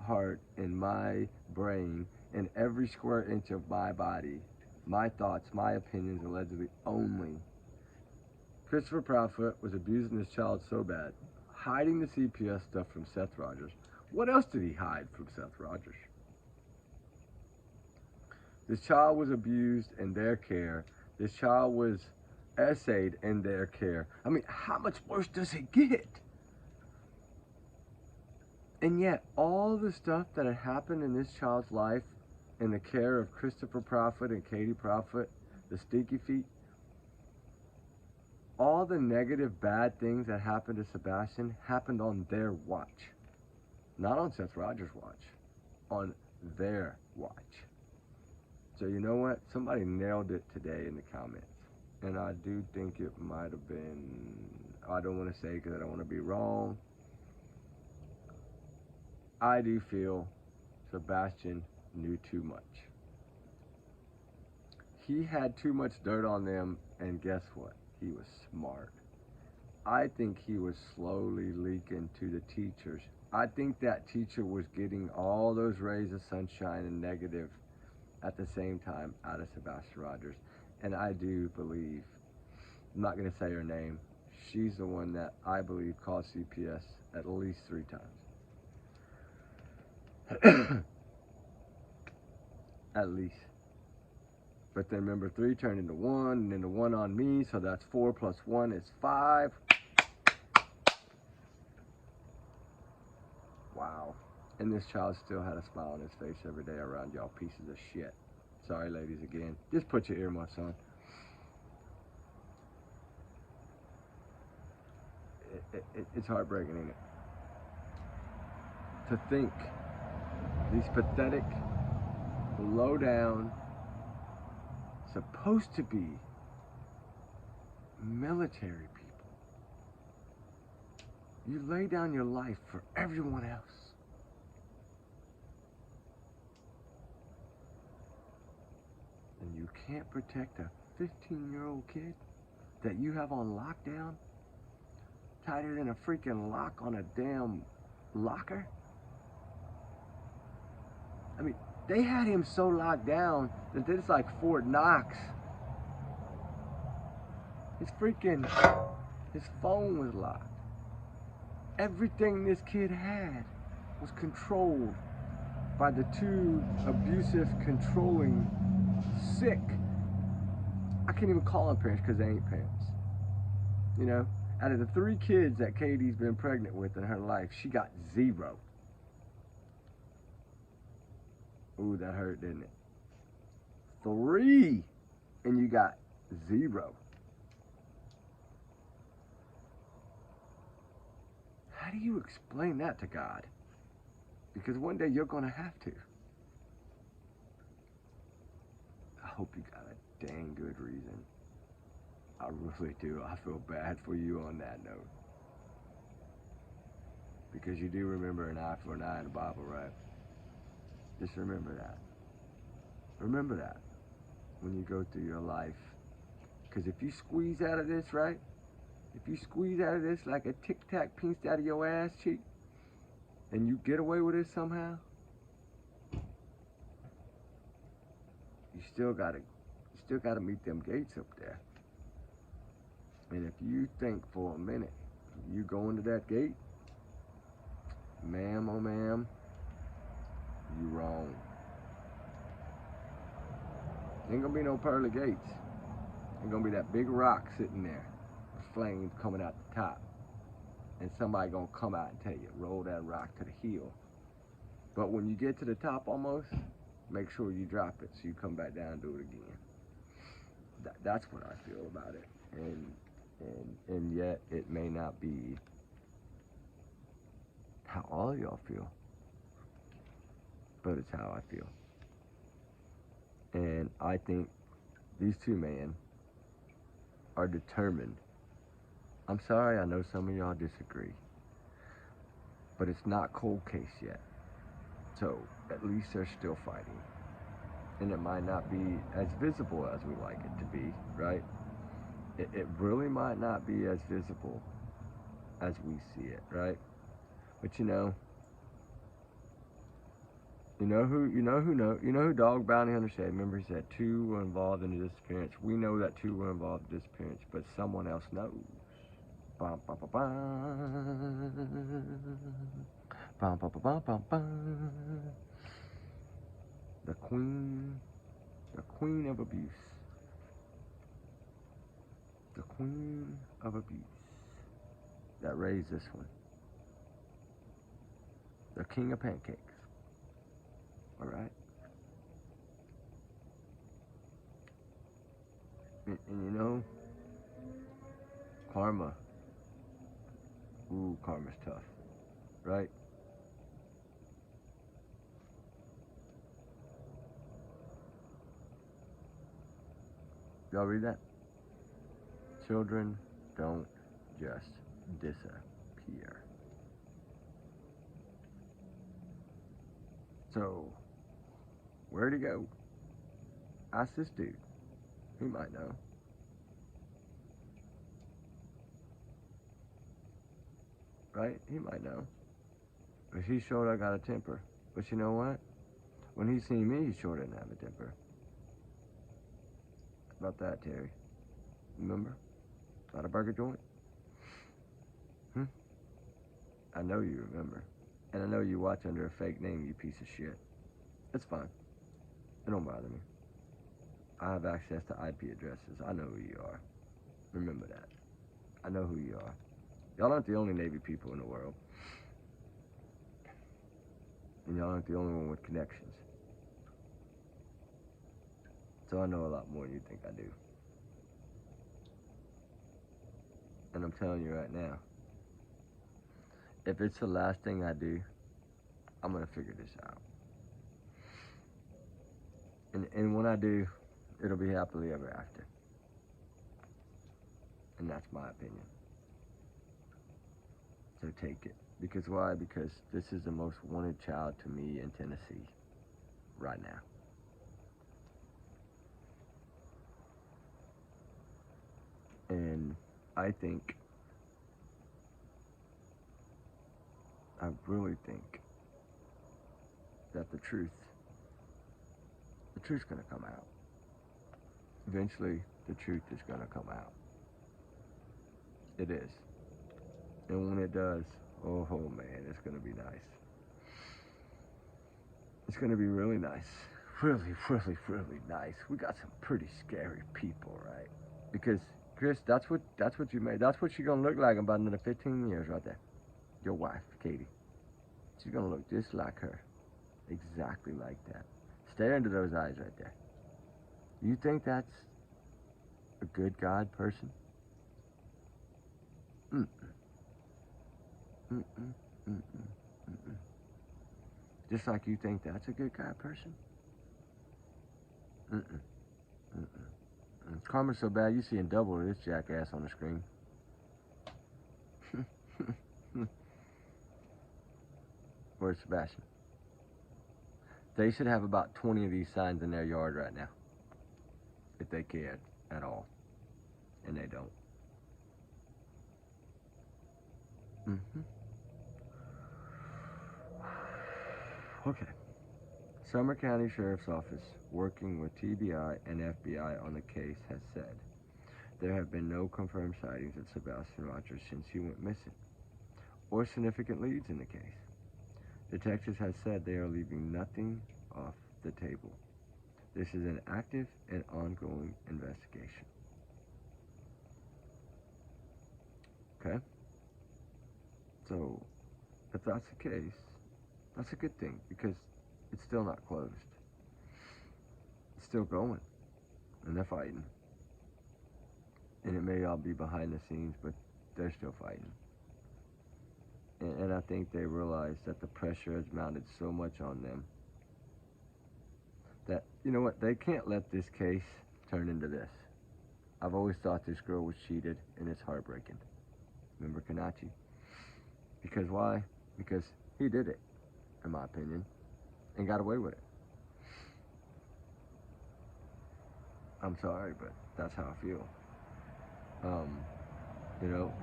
heart, in my brain, in every square inch of my body, my thoughts, my opinions, allegedly only, Christopher Proudfoot was abusing this child so bad, hiding the CPS stuff from Seth Rogers, What else did he hide from Seth Rogers? This child was abused in their care. This child was essayed in their care. I mean, how much worse does it get? And yet, all the stuff that had happened in this child's life in the care of Christopher Prophet and Katie Prophet, the Stinky Feet, all the negative, bad things that happened to Sebastian happened on their watch. Not on Seth Rogers' watch, on their watch. So you know what? Somebody nailed it today in the comments. And I do think it might have been, I don't want to say because I don't want to be wrong. I do feel Sebastian knew too much. He had too much dirt on them, and guess what? He was smart. I think he was slowly leaking to the teachers. I think that teacher was getting all those rays of sunshine and negative at the same time out of Sebastian Rogers. And I do believe, I'm not going to say her name, she's the one that I believe called CPS at least 3 times. At least. But then remember, 3 turned into 1, and then the 1 on me, so that's 4 plus 1 is 5. Wow. And this child still had a smile on his face every day around y'all pieces of shit. Sorry, ladies, again. Just put your earmuffs on. It's heartbreaking, ain't it? To think these pathetic, low-down, supposed to be military people, you lay down your life for everyone else. And you can't protect a 15-year-old kid that you have on lockdown, tighter than a freaking lock on a damn locker? I mean, they had him so locked down that it's like Fort Knox. His phone was locked. Everything this kid had was controlled by the 2 abusive, controlling, sick, I can't even call them parents because they ain't parents. You know, out of the 3 kids that Katie's been pregnant with in her life, she got 0. Ooh, that hurt, didn't it? 3, and you got 0. How do you explain that to God? Because one day you're going to have to. I hope you got a dang good reason. I really do. I feel bad for you on that note. Because you do remember an eye for an eye in the Bible, right? Just remember that. Remember that when you go through your life. Because if you squeeze out of this, right? If you squeeze out of this like a Tic Tac pinched out of your ass cheek, and you get away with it somehow, you still gotta meet them gates up there. And if you think for a minute you go into that gate, ma'am, oh ma'am, you wrong. Ain't gonna be no pearly gates. Ain't gonna be that big rock sitting there, with flames coming out the top, and somebody gonna come out and tell you, roll that rock to the hill. But when you get to the top almost, make sure you drop it so you come back down and do it again. That's what I feel about it. And yet it may not be how all of y'all feel, but it's how I feel. And I think these 2 men are determined. I'm sorry, I know some of y'all disagree, but it's not cold case yet. So at least they're still fighting. And it might not be as visible as we like it to be, right? It really might not be as visible as we see it, right? But you know who Dog Bounty Hunter said? Remember, he said 2 were involved in the disappearance. We know that 2 were involved in the disappearance, but someone else knows. Bum, bum, bum, bum. Bum, bum, bum, bum, bum, bum. The queen of abuse. The queen of abuse that raised this one. The king of pancakes. All right. And you know, karma. Ooh, karma's tough, right? Y'all read that? Children don't just disappear. So, where'd he go? Ask this dude. He might know. Right? He might know. But he sure got a temper. But you know what? When he seen me, he sure didn't have a temper. About that, Terry. Remember? About a burger joint? I know you remember. And I know you watch under a fake name, you piece of shit. It's fine. It don't bother me. I have access to IP addresses. I know who you are. Remember that. I know who you are. Y'all aren't the only Navy people in the world. And y'all aren't the only one with connections. So I know a lot more than you think I do. And I'm telling you right now, if it's the last thing I do, I'm gonna figure this out. And when I do, it'll be happily ever after. And that's my opinion. So take it. Because why? Because this is the most wanted child to me in Tennessee right now. And I really think that the truth's gonna come out. Eventually, the truth is gonna come out. It is. And when it does, oh man, it's gonna be nice. It's gonna be really nice. Really, really, really nice. We got some pretty scary people, right? Because Chris, that's what you made. That's what she's gonna look like in about another 15 years right there. Your wife, Katie. She's gonna look just like her. Exactly like that. Stare into those eyes right there. You think that's a good God person? Mm-mm. Mm-mm. Mm-mm. Mm-mm. Just like you think that's a good God person? Mm-mm. Mm-mm. Karma's so bad, you seeing double of this jackass on the screen. Where's Sebastian? They should have about 20 of these signs in their yard right now. If they cared at all. And they don't. Okay. Sumner County Sheriff's Office, working with TBI and FBI on the case, has said there have been no confirmed sightings of Sebastian Rogers since he went missing, or significant leads in the case. Detectives have said they are leaving nothing off the table. This is an active and ongoing investigation. Okay? So, if that's the case, that's a good thing, because it's still not closed. It's still going, and they're fighting. And it may all be behind the scenes, but they're still fighting. And I think they realize that the pressure has mounted so much on them that, you know what, they can't let this case turn into this. I've always thought this girl was cheated, and it's heartbreaking. Remember Kanachi? Because why? Because he did it, in my opinion, and got away with it. I'm sorry, but that's how I feel. You know,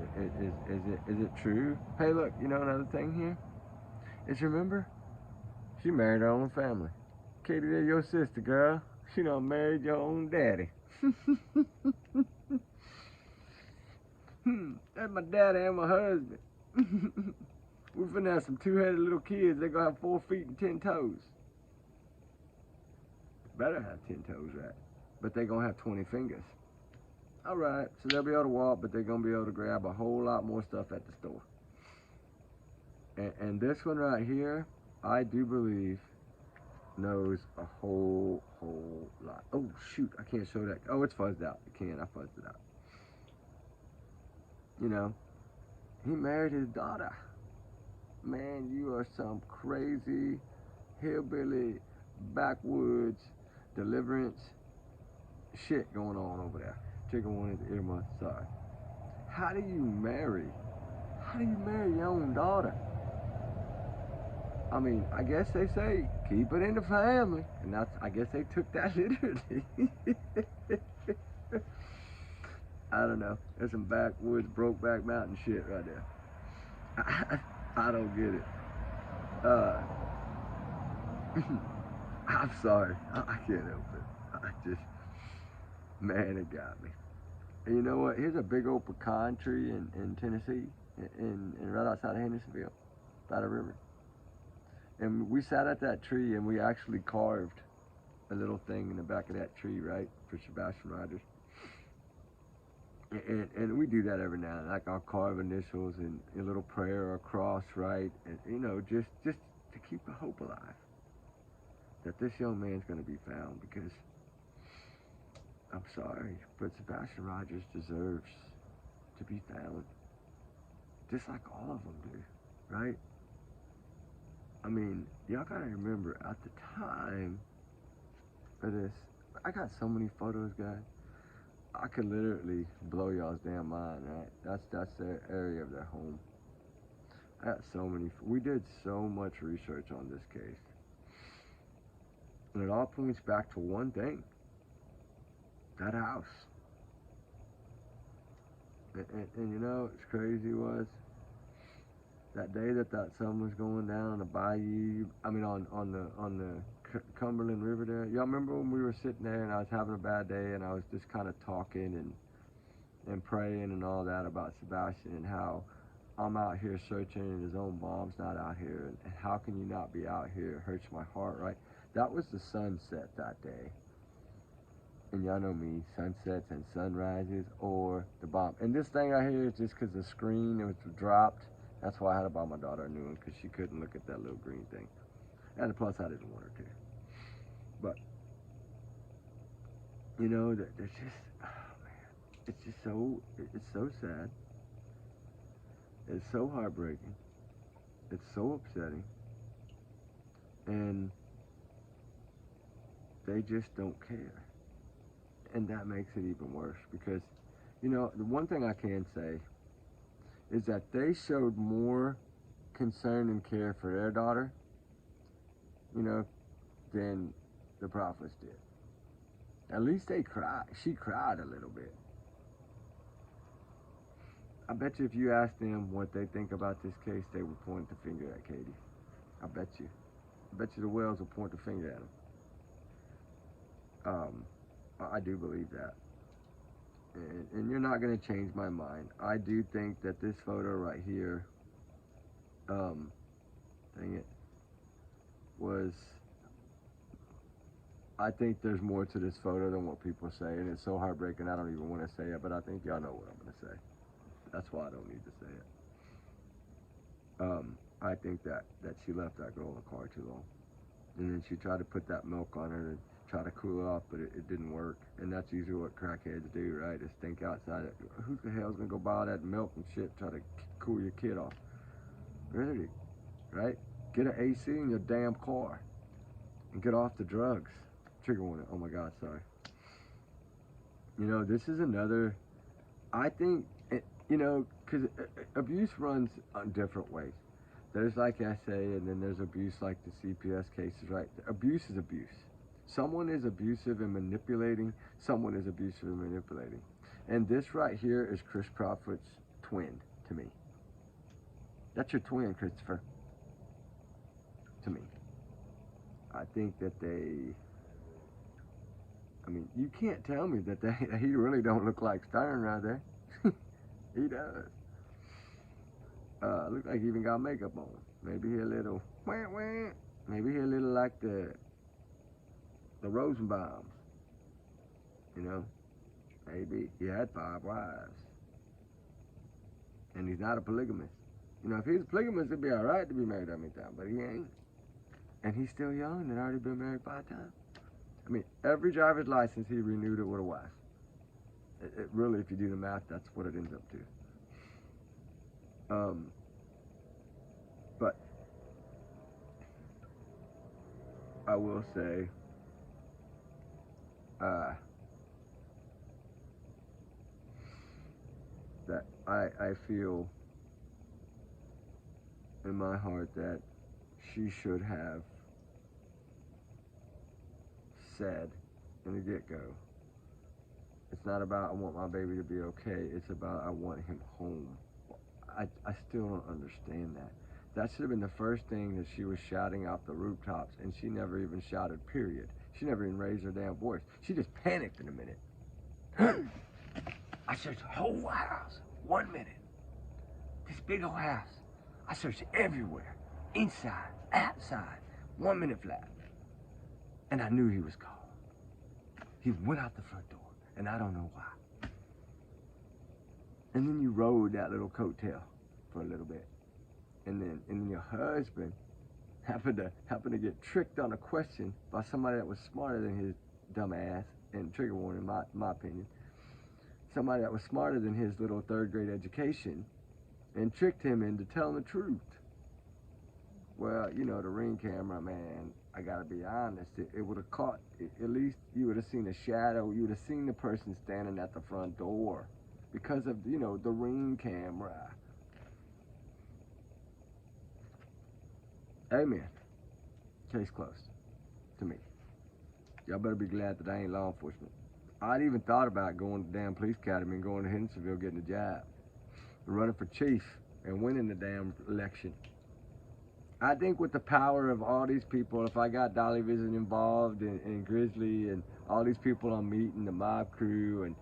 is it true? Hey, look, you know another thing here? Is remember, she married her own family. Katie, they're your sister, girl. She done married your own daddy. That's my daddy and my husband. We're finna have some two-headed little kids. They're gonna have 4 feet and 10 toes. Better have 10 toes, right? But they're gonna have 20 fingers. All right, so they'll be able to walk, but they're gonna be able to grab a whole lot more stuff at the store. And this one right here, I do believe knows a whole lot. Oh shoot, I can't show that. Oh, it's fuzzed out. I fuzzed it out. You know, he married his daughter. Man, you are some crazy hillbilly backwoods deliverance shit going on over there. Chicken wanted the earmuff. Sorry. How do you marry your own daughter? I mean, I guess they say keep it in the family, and I guess they took that literally. I don't know. There's some backwoods, Brokeback Mountain shit right there. I don't get it. I'm sorry. I can't help it. Man, it got me. And you know what? Here's a big old pecan tree in Tennessee, in right outside of Hendersonville, by the river. And we sat at that tree and we actually carved a little thing in the back of that tree, right, for Sebastian Rogers. And we do that every now and then. Like I'll carve initials and a little prayer or a cross, right? And you know, just to keep the hope alive that this young man's going to be found, because I'm sorry, but Sebastian Rogers deserves to be found, just like all of them do, right? I mean, y'all gotta remember, at the time for this, I got so many photos, guys. I could literally blow y'all's damn mind, right? That's their area of their home. I got so many. We did so much research on this case, and it all points back to one thing: that house. And you know what's crazy was that day that sun was going down on the bayou. I mean, on the Cumberland River there. Y'all remember when we were sitting there and I was having a bad day and I was just kind of talking and praying and all that about Sebastian and how I'm out here searching and his own mom's not out here, and how can you not be out here? It hurts my heart, right? That was the sunset that day. And y'all know me, sunsets and sunrises or the bomb. And this thing right here is just because the screen, it was dropped. That's why I had to buy my daughter a new one, because she couldn't look at that little green thing. And plus, I didn't want her to. But, you know, there's just, oh man, it's just so, it's so sad. It's so heartbreaking. It's so upsetting. And they just don't care. And that makes it even worse, because, you know, the one thing I can say is that they showed more concern and care for their daughter, you know, than the prophets did. At least they cried. She cried a little bit. I bet you if you asked them what they think about this case, they would point the finger at Katie. I bet you. I bet you the Wells will point the finger at them. I do believe that. And you're not going to change my mind. I do think that this photo right here, dang it, was, I think there's more to this photo than what people say, and it's so heartbreaking I don't even want to say it, but I think y'all know what I'm going to say. That's why I don't need to say it. I think that she left that girl in the car too long. And then she tried to put that milk on her and try to cool her off, but it didn't work. And that's usually what crackheads do, right? Is think outside it. Who the hell's gonna go buy all that milk and shit, try to cool your kid off? Really, right? Get an AC in your damn car and get off the drugs. Trigger warning. Oh my God, sorry. You know, this is another, I think, you know, because abuse runs on different ways. There's like SA, and then there's abuse like the CPS cases, right? Abuse is abuse. Someone is abusive and manipulating. Someone is abusive and manipulating. And this right here is Chris Crawford's twin to me. That's your twin, Christopher. To me. I think that they, I mean, you can't tell me that he really don't look like Stern right there. He does. Look like he even got makeup on. Maybe he a little wah, wah. Maybe he a little like the Rosenbaums. You know, maybe he had 5 wives, and he's not a polygamist. You know, if he's a polygamist, it'd be all right to be married that many times, but he ain't. And he's still young and already been married 5 times. I mean, every driver's license he renewed it with a wife. It really, if you do the math, that's what it ends up to. But I will say, that I feel in my heart that she should have said in the get-go, it's not about I want my baby to be okay, it's about I want him home. I still don't understand that. That should have been the first thing that she was shouting out the rooftops, and she never even shouted, period. She never even raised her damn voice. She just panicked in a minute. I searched the whole house, 1 minute. This big old house. I searched everywhere, inside, outside, 1 minute flat. And I knew he was gone. He went out the front door, and I don't know why. And then you rode that little coattail for a little bit. And then your husband happened to get tricked on a question by somebody that was smarter than his dumb ass, and trigger warning, my opinion. Somebody that was smarter than his little 3rd grade education, and tricked him into telling the truth. Well, you know, the Ring camera, man, I gotta be honest, it would have caught, at least you would have seen a shadow, you would have seen the person standing at the front door because of, you know, the Ring camera. Amen. Case closed. To me. Y'all better be glad that I ain't law enforcement. I'd even thought about going to the damn police academy and going to Hendersonville, getting a job, and running for chief and winning the damn election. I think with the power of all these people, if I got Dolly Vision involved and Grizzly and all these people I'm meeting, the mob crew, and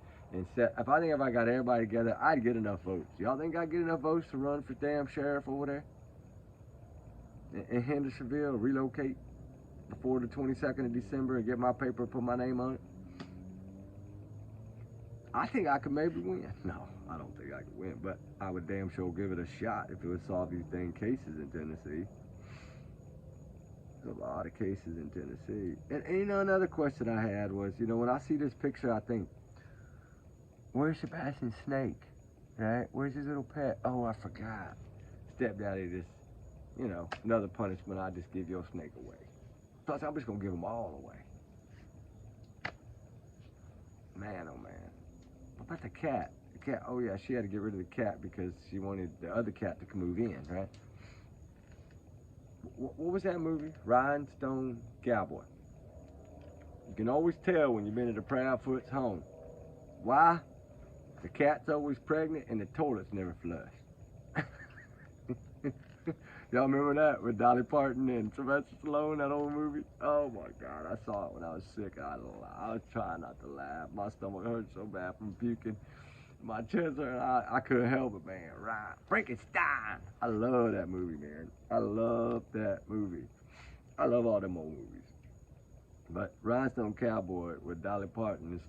if I got everybody together, I'd get enough votes. Y'all think I'd get enough votes to run for damn sheriff over there? In Hendersonville, relocate before the 22nd of December and get my paper and put my name on it? I think I could maybe win. No, I don't think I could win, but I would damn sure give it a shot if it would solve these dang cases in Tennessee. There's a lot of cases in Tennessee. And you know, another question I had was, you know, when I see this picture, I think, where's Sebastian's snake? Right? Where's his little pet? Oh, I forgot. Stepdaddy just, you know, another punishment, I just give your snake away. Plus, I'm just going to give them all away. Man, oh man. What about the cat? The cat, oh yeah, she had to get rid of the cat because she wanted the other cat to move in, right? What was that movie? Rhinestone Cowboy. You can always tell when you've been at a Proudfoot's home. Why? The cat's always pregnant and the toilet's never flushed. Y'all remember that with Dolly Parton and Sylvester Stallone, that old movie? Oh my God, I saw it when I was sick. I was trying not to laugh. My stomach hurt so bad from puking. My chest hurt. I couldn't help it, man. Right. Frankenstein. I love that movie, man. I love that movie. I love all them old movies. But Rhinestone Cowboy with Dolly Parton,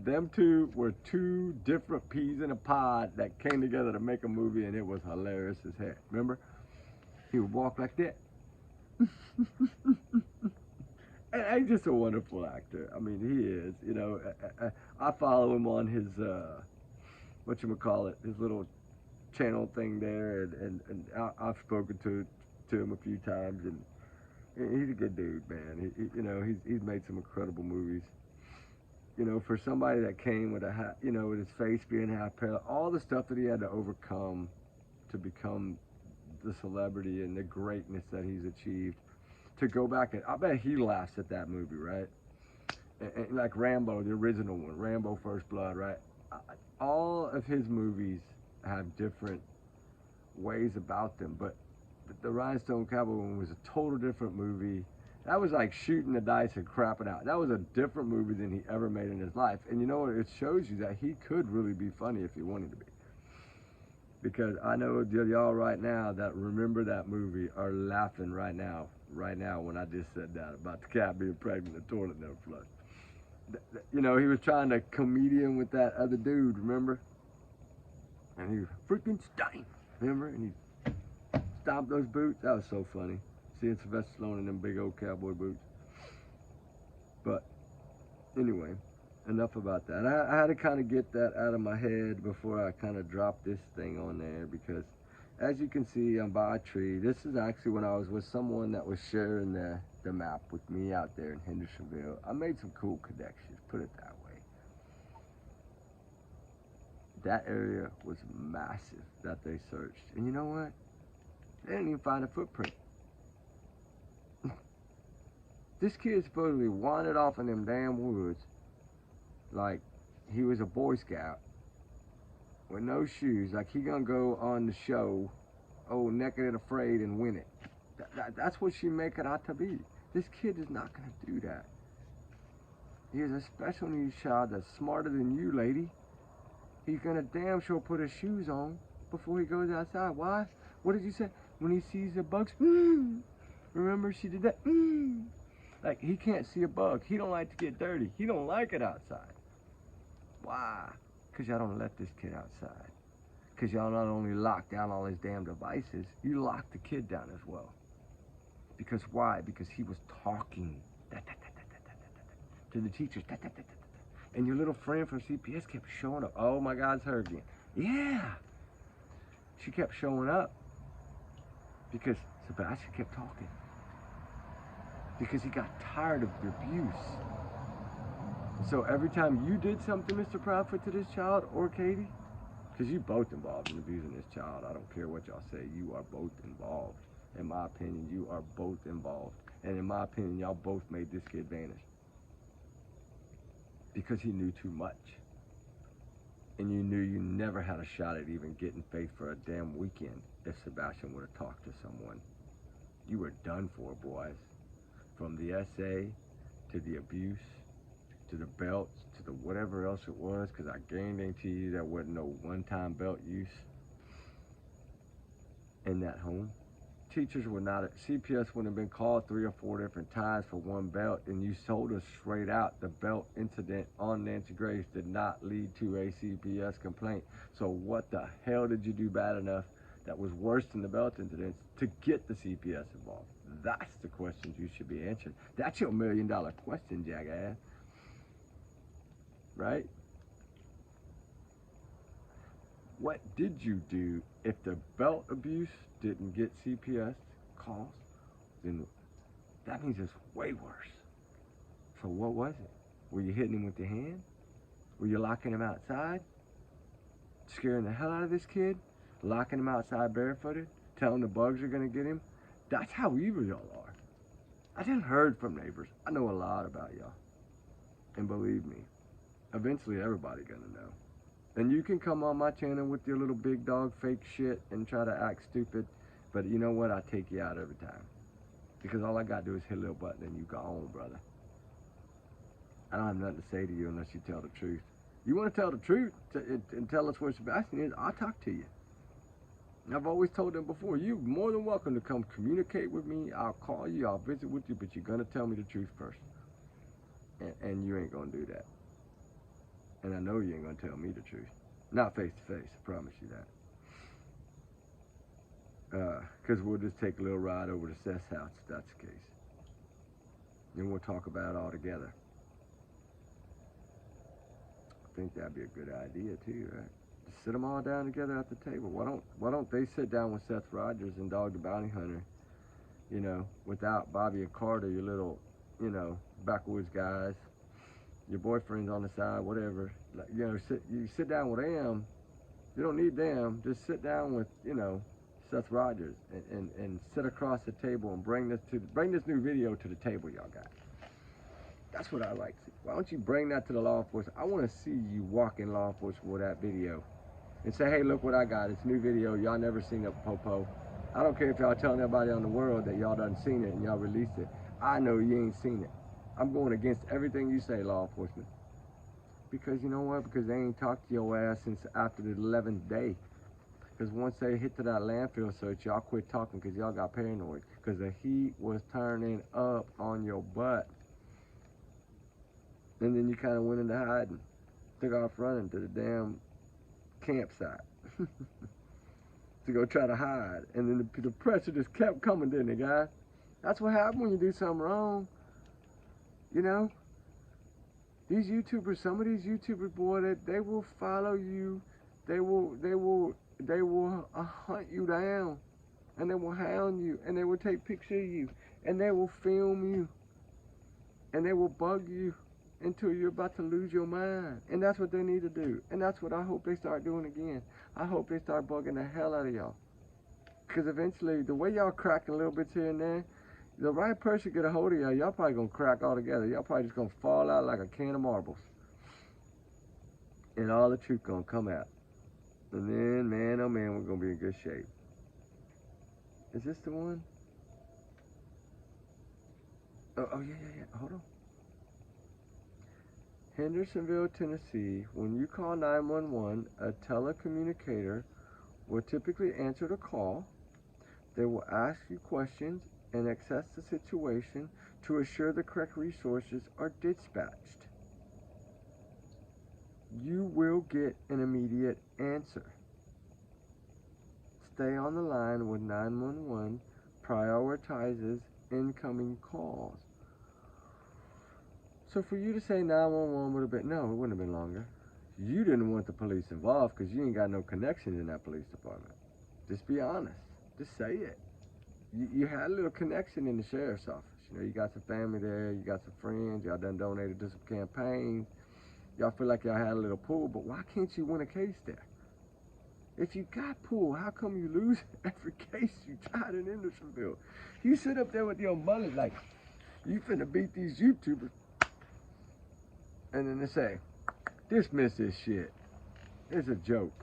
them two were 2 different peas in a pod that came together to make a movie, and it was hilarious as heck. Remember? He would walk like that. And he's just a wonderful actor. I mean, he is. You know, I follow him on his, his little channel thing there, and I've spoken to him a few times, and he's a good dude, man. You know, he's made some incredible movies. You know, for somebody that came with with his face being half pale, all the stuff that he had to overcome to become the celebrity and the greatness that he's achieved, to go back and I bet he laughs at that movie, right? And like Rambo, the original one, Rambo First Blood, right? All of his movies have different ways about them, but the Rhinestone Cowboy one was a total different movie. That was like shooting the dice and crapping out. That was a different movie than he ever made in his life. And you know what? It shows you that he could really be funny if he wanted to be. Because I know y'all right now that remember that movie are laughing right now when I just said that about the cat being pregnant, the toilet never flushed. You know, he was trying to comedian with that other dude, remember? And he freaking stank, remember? And he stomped those boots. That was so funny. Seeing Sylvester Stallone in them big old cowboy boots. But anyway, enough about that. I had to kind of get that out of my head before I kind of dropped this thing on there, because as you can see, I'm by a tree. This is actually when I was with someone that was sharing the map with me out there in Hendersonville. I made some cool connections, put it that way. That area was massive that they searched. And you know what? They didn't even find a footprint. This kid supposedly wandered off in them damn woods like he was a Boy Scout with no shoes, like he gonna go on the show, oh, Naked and Afraid, and win it. That's what she make it out to be. This kid is not gonna do that. He is a special needs child that's smarter than you, lady. He's gonna damn sure put his shoes on before he goes outside. Why? What did you say? When he sees the bugs, remember she did that? Like, he can't see a bug. He don't like to get dirty. He don't like it outside. Why? Because y'all don't let this kid outside. Because y'all not only lock down all his damn devices, you lock the kid down as well. Because why? Because he was talking to the teachers. And your little friend from CPS kept showing up. Oh my God, it's her again. Yeah. She kept showing up because Sebastian kept talking. Because he got tired of the abuse. So every time you did something, Mr. Proudfoot, to this child, or Katie, because you both involved in abusing this child. I don't care what y'all say. You are both involved. In my opinion, you are both involved. And in my opinion, y'all both made this kid vanish. Because he knew too much. And you knew you never had a shot at even getting faith for a damn weekend if Sebastian would have talked to someone. You were done for, boys. From the SA to the abuse, to the belts, to the whatever else it was, because I guarantee you there wasn't no one-time belt use in that home. Teachers would not, CPS would have been called 3 or 4 different times for one belt, and you told us straight out the belt incident on Nancy Graves did not lead to a CPS complaint. So what the hell did you do bad enough that was worse than the belt incidents to get the CPS involved? That's the questions you should be answering. That's your $1 million question, jackass. Right? What did you do if the belt abuse didn't get CPS calls? Then that means it's way worse. So what was it? Were you hitting him with your hand? Were you locking him outside? Scaring the hell out of this kid? Locking him outside barefooted? Telling him the bugs are going to get him? That's how evil y'all are. I done heard from neighbors. I know a lot about y'all. And believe me, eventually everybody gonna know. And you can come on my channel with your little big dog fake shit and try to act stupid, but you know what? I take you out every time. Because all I gotta do is hit a little button and you gone, brother. I don't have nothing to say to you unless you tell the truth. You wanna tell the truth and tell us where Sebastian is, I'll talk to you. And I've always told them before, you're more than welcome to come communicate with me. I'll call you, I'll visit with you, but you're gonna tell me the truth first. And you ain't gonna do that. And I know you ain't gonna tell me the truth. Not face to face, I promise you that. Because we'll just take a little ride over to Seth's house if that's the case. Then we'll talk about it all together. I think that'd be a good idea too, right? Just sit them all down together at the table. Why don't they sit down with Seth Rogers and Dog the Bounty Hunter, you know, without Bobby and Carter, your little, you know, backwoods guys, your boyfriend's on the side, whatever. Like, you know, you sit down with them. You don't need them. Just sit down with, you know, Seth Rogers and sit across the table and bring this new video to the table y'all got. That's what I like to see. Why don't you bring that to the law enforcement? I want to see you walk in law enforcement with that video and say, hey, look what I got. It's a new video. Y'all never seen it, Popo. I don't care if y'all telling everybody on the world that y'all done seen it and y'all released it. I know you ain't seen it. I'm going against everything you say, law enforcement. Because you know what? Because they ain't talked to your ass since after the 11th day. Because once they hit to that landfill search, y'all quit talking because y'all got paranoid. Because the heat was turning up on your butt. And then you kind of went into hiding. Took off running to the damn campsite. To go try to hide. And then the pressure just kept coming, didn't it, guys? That's what happened when you do something wrong. You know? These YouTubers, some of these YouTubers, boy, they will follow you. They will hunt you down. And they will hound you. And they will take pictures of you. And they will film you. And they will bug you until you're about to lose your mind. And that's what they need to do. And that's what I hope they start doing again. I hope they start bugging the hell out of y'all. Because eventually, the way y'all cracking a little bits here and there, the right person get a hold of y'all probably gonna crack all together. Y'all probably just gonna fall out like a can of marbles. And all the truth gonna come out. And then, man, oh man, we're gonna be in good shape. Is this the one? Oh yeah. Hold on. Hendersonville, Tennessee, when you call 911, a telecommunicator will typically answer the call. They will ask you questions and assess the situation to assure the correct resources are dispatched. You will get an immediate answer. Stay on the line when 911 prioritizes incoming calls. So for you to say 911 would have been, no, it wouldn't have been longer. You didn't want the police involved because you ain't got no connection in that police department. Just be honest. Just say it. You had a little connection in the sheriff's office. You know, you got some family there, you got some friends, y'all done donated to some campaigns. Y'all feel like y'all had a little pull, but why can't you win a case there? If you got pull, how come you lose every case you tried in Hendersonville? You sit up there with your mullet like, you finna beat these YouTubers. And then they say, dismiss this shit. It's a joke.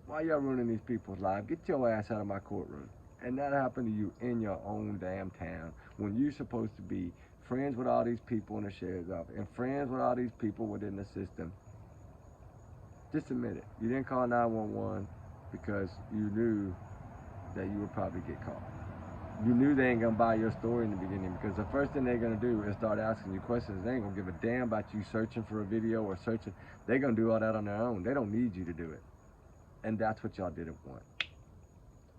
Why y'all ruining these people's lives? Get your ass out of my courtroom. And that happened to you in your own damn town when you're supposed to be friends with all these people in the sheriff's office and friends with all these people within the system. Just admit it. You didn't call 911 because you knew that you would probably get caught. You knew they ain't gonna buy your story in the beginning because the first thing they're gonna do is start asking you questions. They ain't gonna give a damn about you searching for a video or searching. They're gonna do all that on their own. They don't need you to do it. And that's what y'all didn't want.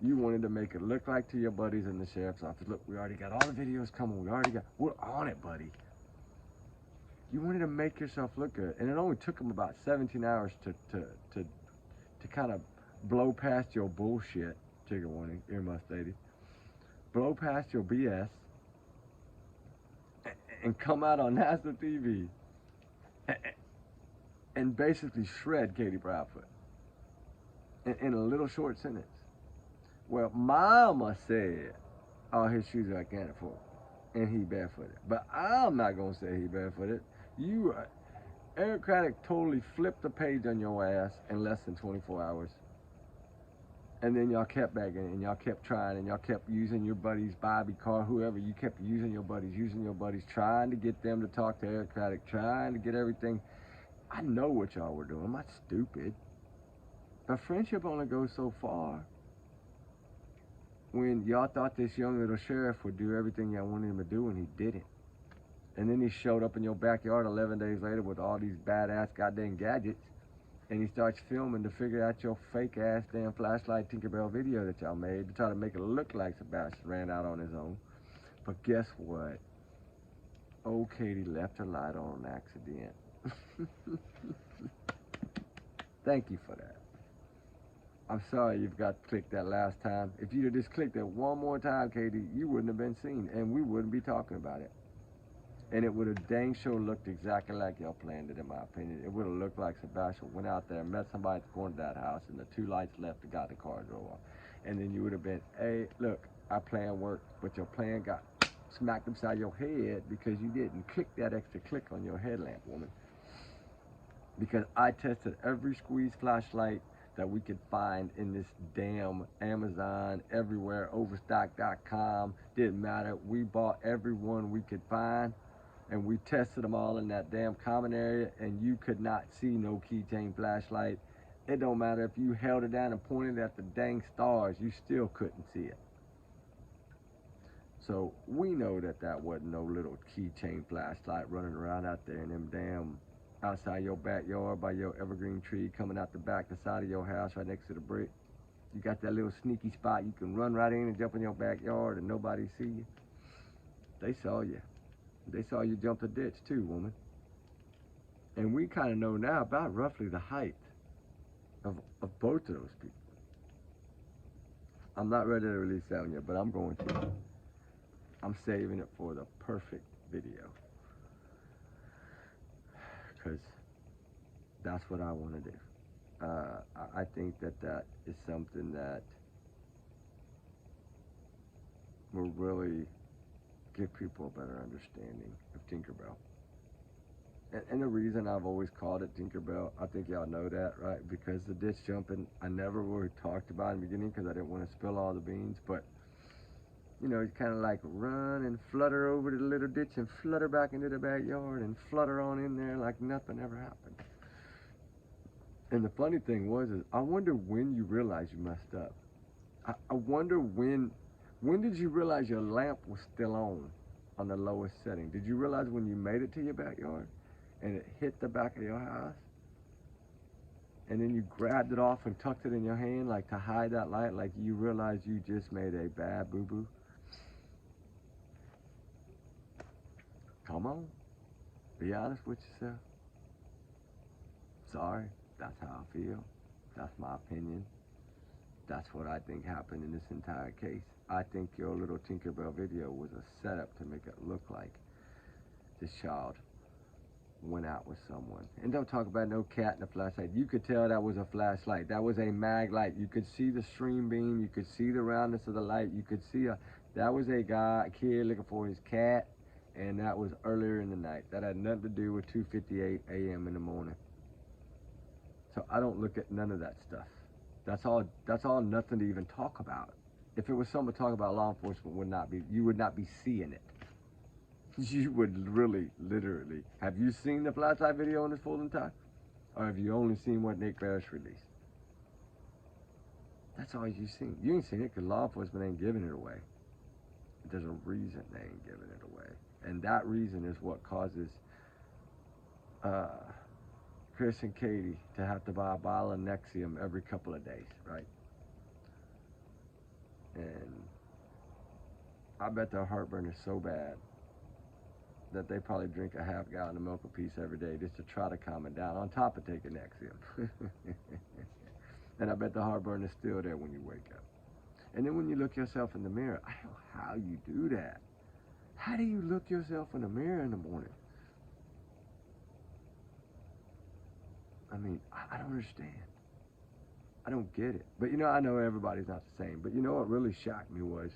You wanted to make it look like to your buddies in the sheriff's office, look, we already got all the videos coming. We're on it, buddy. You wanted to make yourself look good. And it only took them about 17 hours to kind of blow past your bullshit. Trigger warning, earmuffs lady. Blow past your BS and come out on national TV and basically shred Katie Proudfoot in a little short sentence. Well, mama said all his shoes I can't afford and he barefooted. But I'm not going to say he barefooted. Eric Craddock totally flipped the page on your ass in less than 24 hours. And then y'all kept begging and y'all kept trying and y'all kept using your buddies, Bobby Carr, whoever. You kept using your buddies, trying to get them to talk to Eric Craddock, trying to get everything. I know what y'all were doing. I'm not stupid. But friendship only goes so far. When y'all thought this young little sheriff would do everything y'all wanted him to do and he didn't. And then he showed up in your backyard 11 days later with all these badass goddamn gadgets. And he starts filming to figure out your fake ass damn flashlight Tinkerbell video that y'all made to try to make it look like Sebastian ran out on his own. But guess what? Old Katie left her light on accident. Thank you for that. I'm sorry you've got clicked that last time. If you'd have just clicked it one more time, Katie, you wouldn't have been seen and we wouldn't be talking about it. And it would have dang sure looked exactly like y'all planned it, in my opinion. It would have looked like Sebastian went out there, met somebody at the corner of that house, and the two lights left and got the car drove off. And then you would have been, hey, look, our plan worked, but your plan got smacked upside your head because you didn't click that extra click on your headlamp, woman. Because I tested every squeeze flashlight that we could find in this damn Amazon, everywhere, Overstock.com, didn't matter. We bought every one we could find. And we tested them all in that damn common area, and you could not see no keychain flashlight It don't matter if you held it down and pointed at the dang stars, you still couldn't see it. So we know that that wasn't no little keychain flashlight running around out there in them damn outside your backyard by your evergreen tree coming out the back, the side of your house right next to the brick. You got that little sneaky spot you can run right in and jump in your backyard and nobody see you. They saw you. They saw you jump the ditch too, woman. And we kind of know now about roughly the height of both of those people. I'm not ready to release that one yet, but I'm going to. I'm saving it for the perfect video. Because that's what I want to do. I think that that is something that will really give people a better understanding of Tinkerbell. And the reason I've always called it Tinkerbell, I think y'all know that, right? Because the ditch jumping, I never really talked about in the beginning because I didn't want to spill all the beans. But, you know, it's kind of like run and flutter over to the little ditch and flutter back into the backyard and flutter on in there like nothing ever happened. And the funny thing was, is I wonder when you realized you messed up. I wonder when did you realize your lamp was still on the lowest setting? Did you realize when you made it to your backyard and it hit the back of your house? And then you grabbed it off and tucked it in your hand like to hide that light, like you realized you just made a bad boo-boo? Come on, be honest with yourself. Sorry, that's how I feel. That's my opinion. That's what I think happened in this entire case. I think your little Tinkerbell video was a setup to make it look like this child went out with someone. And don't talk about no cat in a flashlight. You could tell that was a flashlight. That was a mag light. You could see the stream beam. You could see the roundness of the light. You could see that was a kid looking for his cat, and that was earlier in the night. That had nothing to do with 2:58 a.m. in the morning. So I don't look at none of that stuff. That's all nothing to even talk about. If it was something to talk about, law enforcement you would not be seeing it. You would really, literally. Have you seen the flashlight video in its full entire? Or have you only seen what Nick Barris released? That's all you've seen. You ain't seen it because law enforcement ain't giving it away. There's a reason they ain't giving it away. And that reason is what causes Chris and Katie to have to buy a bottle of Nexium every couple of days, right? And I bet their heartburn is so bad that they probably drink a half gallon of milk a piece every day just to try to calm it down, on top of taking Nexium. And I bet the heartburn is still there when you wake up. And then when you look yourself in the mirror, I don't know how you do that. How do you look yourself in the mirror in the morning? I mean, I don't understand. I don't get it. But you know, I know everybody's not the same. But you know what really shocked me was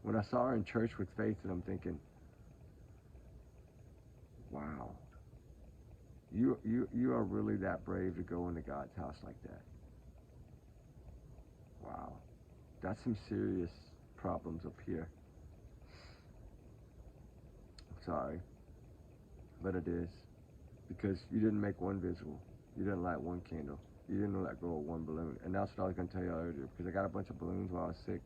when I saw her in church with Faith, and I'm thinking, wow, you are really that brave to go into God's house like that. Wow, that's some serious problems up here. I'm sorry, but it is. Because you didn't make one visual. You didn't light one candle. You didn't let go of one balloon. And that's what I was going to tell you earlier, because I got a bunch of balloons while I was sick.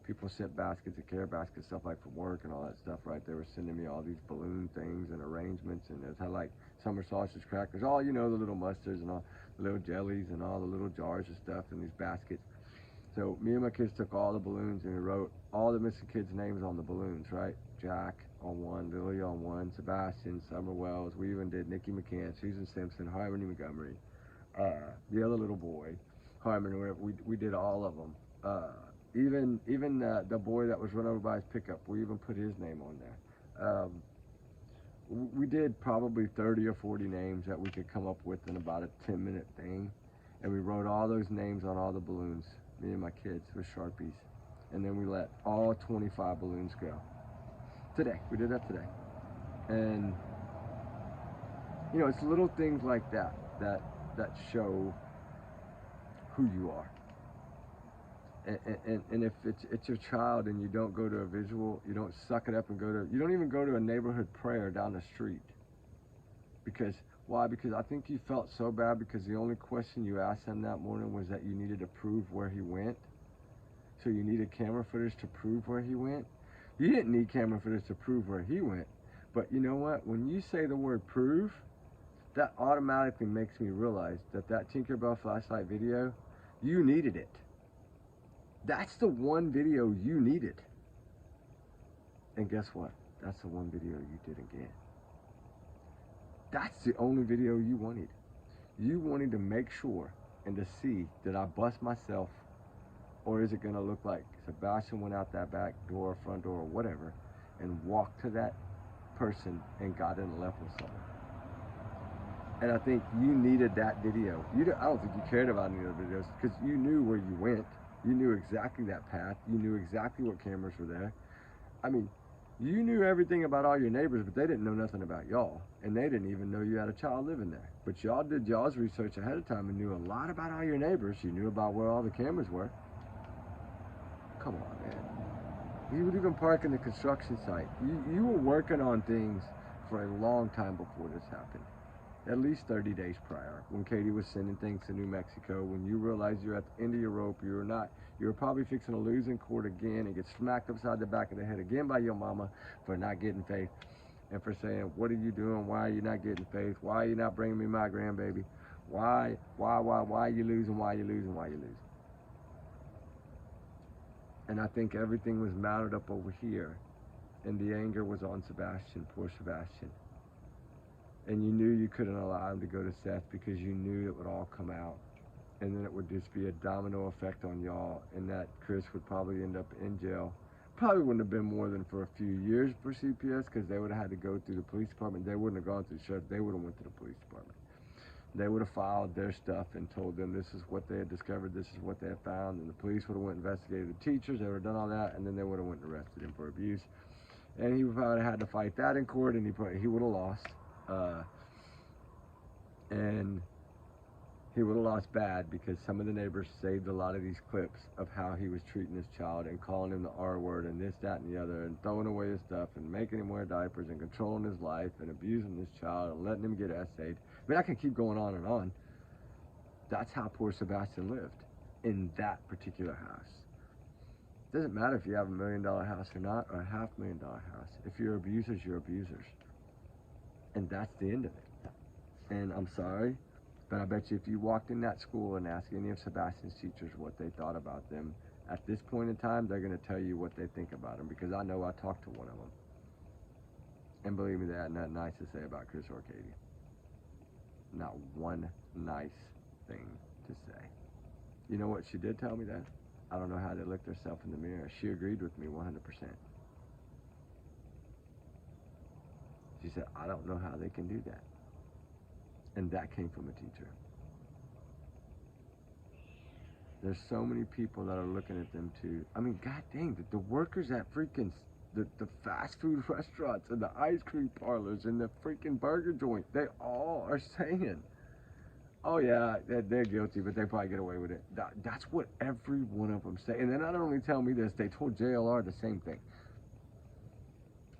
People sent baskets of care baskets, stuff like from work and all that stuff, right? They were sending me all these balloon things and arrangements, and it had like summer sausage crackers, all, you know, the little mustards and all the little jellies and all the little jars of stuff in these baskets. So me and my kids took all the balloons and we wrote all the missing kids' names on the balloons, right? Jack on one, Lily on one, Sebastian, Summer Wells. We even did Nikki McCann, Susan Simpson, Harmony Montgomery, the other little boy, Harmony. We did all of them. Even the boy that was run over by his pickup, we even put his name on there. We did probably 30 or 40 names that we could come up with in about a 10-minute thing. And we wrote all those names on all the balloons, me and my kids, with Sharpies. And then we let all 25 balloons go. Today, we did that today. And, you know, it's little things like that show who you are. And if it's your child and you don't go to a visual, you don't suck it up and you don't even go to a neighborhood prayer down the street. Because Why? Because I think you felt so bad because the only question you asked him that morning was that you needed to prove where he went. So you needed camera footage to prove where he went. You didn't need camera footage to prove where he went. But you know what? When you say the word prove, that automatically makes me realize that Tinkerbell flashlight video, you needed it. That's the one video you needed. And guess what? That's the one video you didn't get. That's the only video you wanted. You wanted to make sure and to see, did I bust myself, or is it going to look like Sebastian went out that back door, front door, or whatever, and walked to that person and got in and left with someone. And I think you needed that video. I don't think you cared about any other videos because you knew where you went. You knew exactly that path. You knew exactly what cameras were there. I mean, you knew everything about all your neighbors, but they didn't know nothing about y'all. And they didn't even know you had a child living there. But y'all did y'all's research ahead of time and knew a lot about all your neighbors. You knew about where all the cameras were. Come on, man. You would even park in the construction site. You were working on things for a long time before this happened. At least 30 days prior, when Katie was sending things to New Mexico, when you realized you're at the end of your rope, you were probably fixing to lose in court again and get smacked upside the back of the head again by your mama for not getting faith and for saying, what are you doing? Why are you not getting faith? Why are you not bringing me my grandbaby? Why are you losing? Why are you losing? Why are you losing? And I think everything was mounted up over here, and the anger was on Sebastian, poor Sebastian. And you knew you couldn't allow him to go to Seth because you knew it would all come out. And then it would just be a domino effect on y'all, and that Chris would probably end up in jail. Probably wouldn't have been more than for a few years for CPS because they would have had to go through the police department. They wouldn't have gone through the sheriff. They would have went to the police department. They would have filed their stuff and told them this is what they had discovered, this is what they had found, and the police would have went and investigated the teachers. They would have done all that, and then they would have went and arrested him for abuse. And he would probably have had to fight that in court, and he would have lost. And he would have lost bad because some of the neighbors saved a lot of these clips of how he was treating his child and calling him the R word and this, that, and the other, and throwing away his stuff and making him wear diapers and controlling his life and abusing his child and letting him get essayed. I mean, I can keep going on and on. That's how poor Sebastian lived in that particular house. It doesn't matter if you have $1 million house or not, or a $500,000 house. If you're abusers, you're abusers. And that's the end of it. And I'm sorry, but I bet you if you walked in that school and asked any of Sebastian's teachers what they thought about them, at this point in time, they're going to tell you what they think about them, because I know I talked to one of them. And believe me, they had nothing nice to say about Chris or Katie. Not one nice thing to say. You know what she did tell me that? I don't know how they looked herself in the mirror. She agreed with me 100%. She said, I don't know how they can do that. And that came from a teacher. There's so many people that are looking at them too. I mean, god dang, the workers at freaking the fast food restaurants and the ice cream parlors and the freaking burger joint, they all are saying, oh yeah, they're guilty, but they probably get away with it. That's what every one of them say. And they not only tell me this, they told JLR the same thing.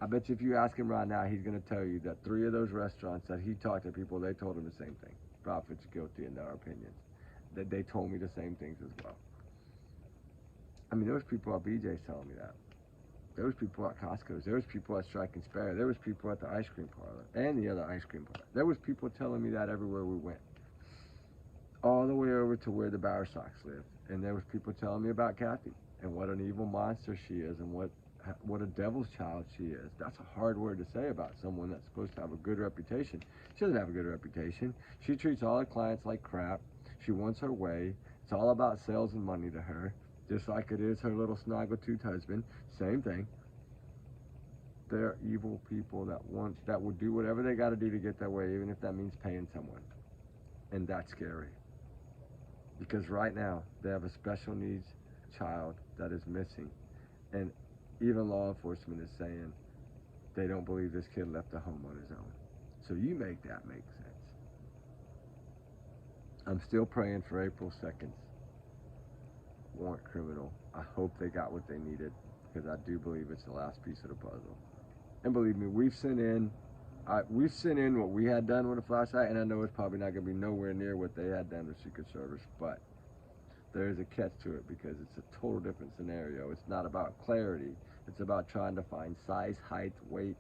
I bet you if you ask him right now, he's going to tell you that 3 of those restaurants that he talked to people, they told him the same thing. Profits guilty in their opinions. That they told me the same things as well. I mean, there was people at BJ's telling me that. There was people at Costco's. There was people at Strike and Spare. There was people at the ice cream parlor and the other ice cream parlor. There was people telling me that everywhere we went. All the way over to where the Bowerstocks live. And there was people telling me about Kathy and what an evil monster she is and what a devil's child she is. That's a hard word to say about someone that's supposed to have a good reputation. She doesn't have a good reputation. She treats all her clients like crap. She wants her way. It's all about sales and money to her, just like it is her little snaggletooth husband. Same thing. They're evil people that will do whatever they got to do to get their way, even if that means paying someone. And that's scary. Because right now, they have a special needs child that is missing. And even law enforcement is saying they don't believe this kid left the home on his own. So you make that make sense. I'm still praying for April 2nd's warrant criminal. I hope they got what they needed, because I do believe it's the last piece of the puzzle. And believe me, we've sent in We sent in what we had done with a flashlight, and I know it's probably not going to be nowhere near what they had done with Secret Service, but there is a catch to it because it's a total different scenario. It's not about clarity. It's about trying to find size, height, weight,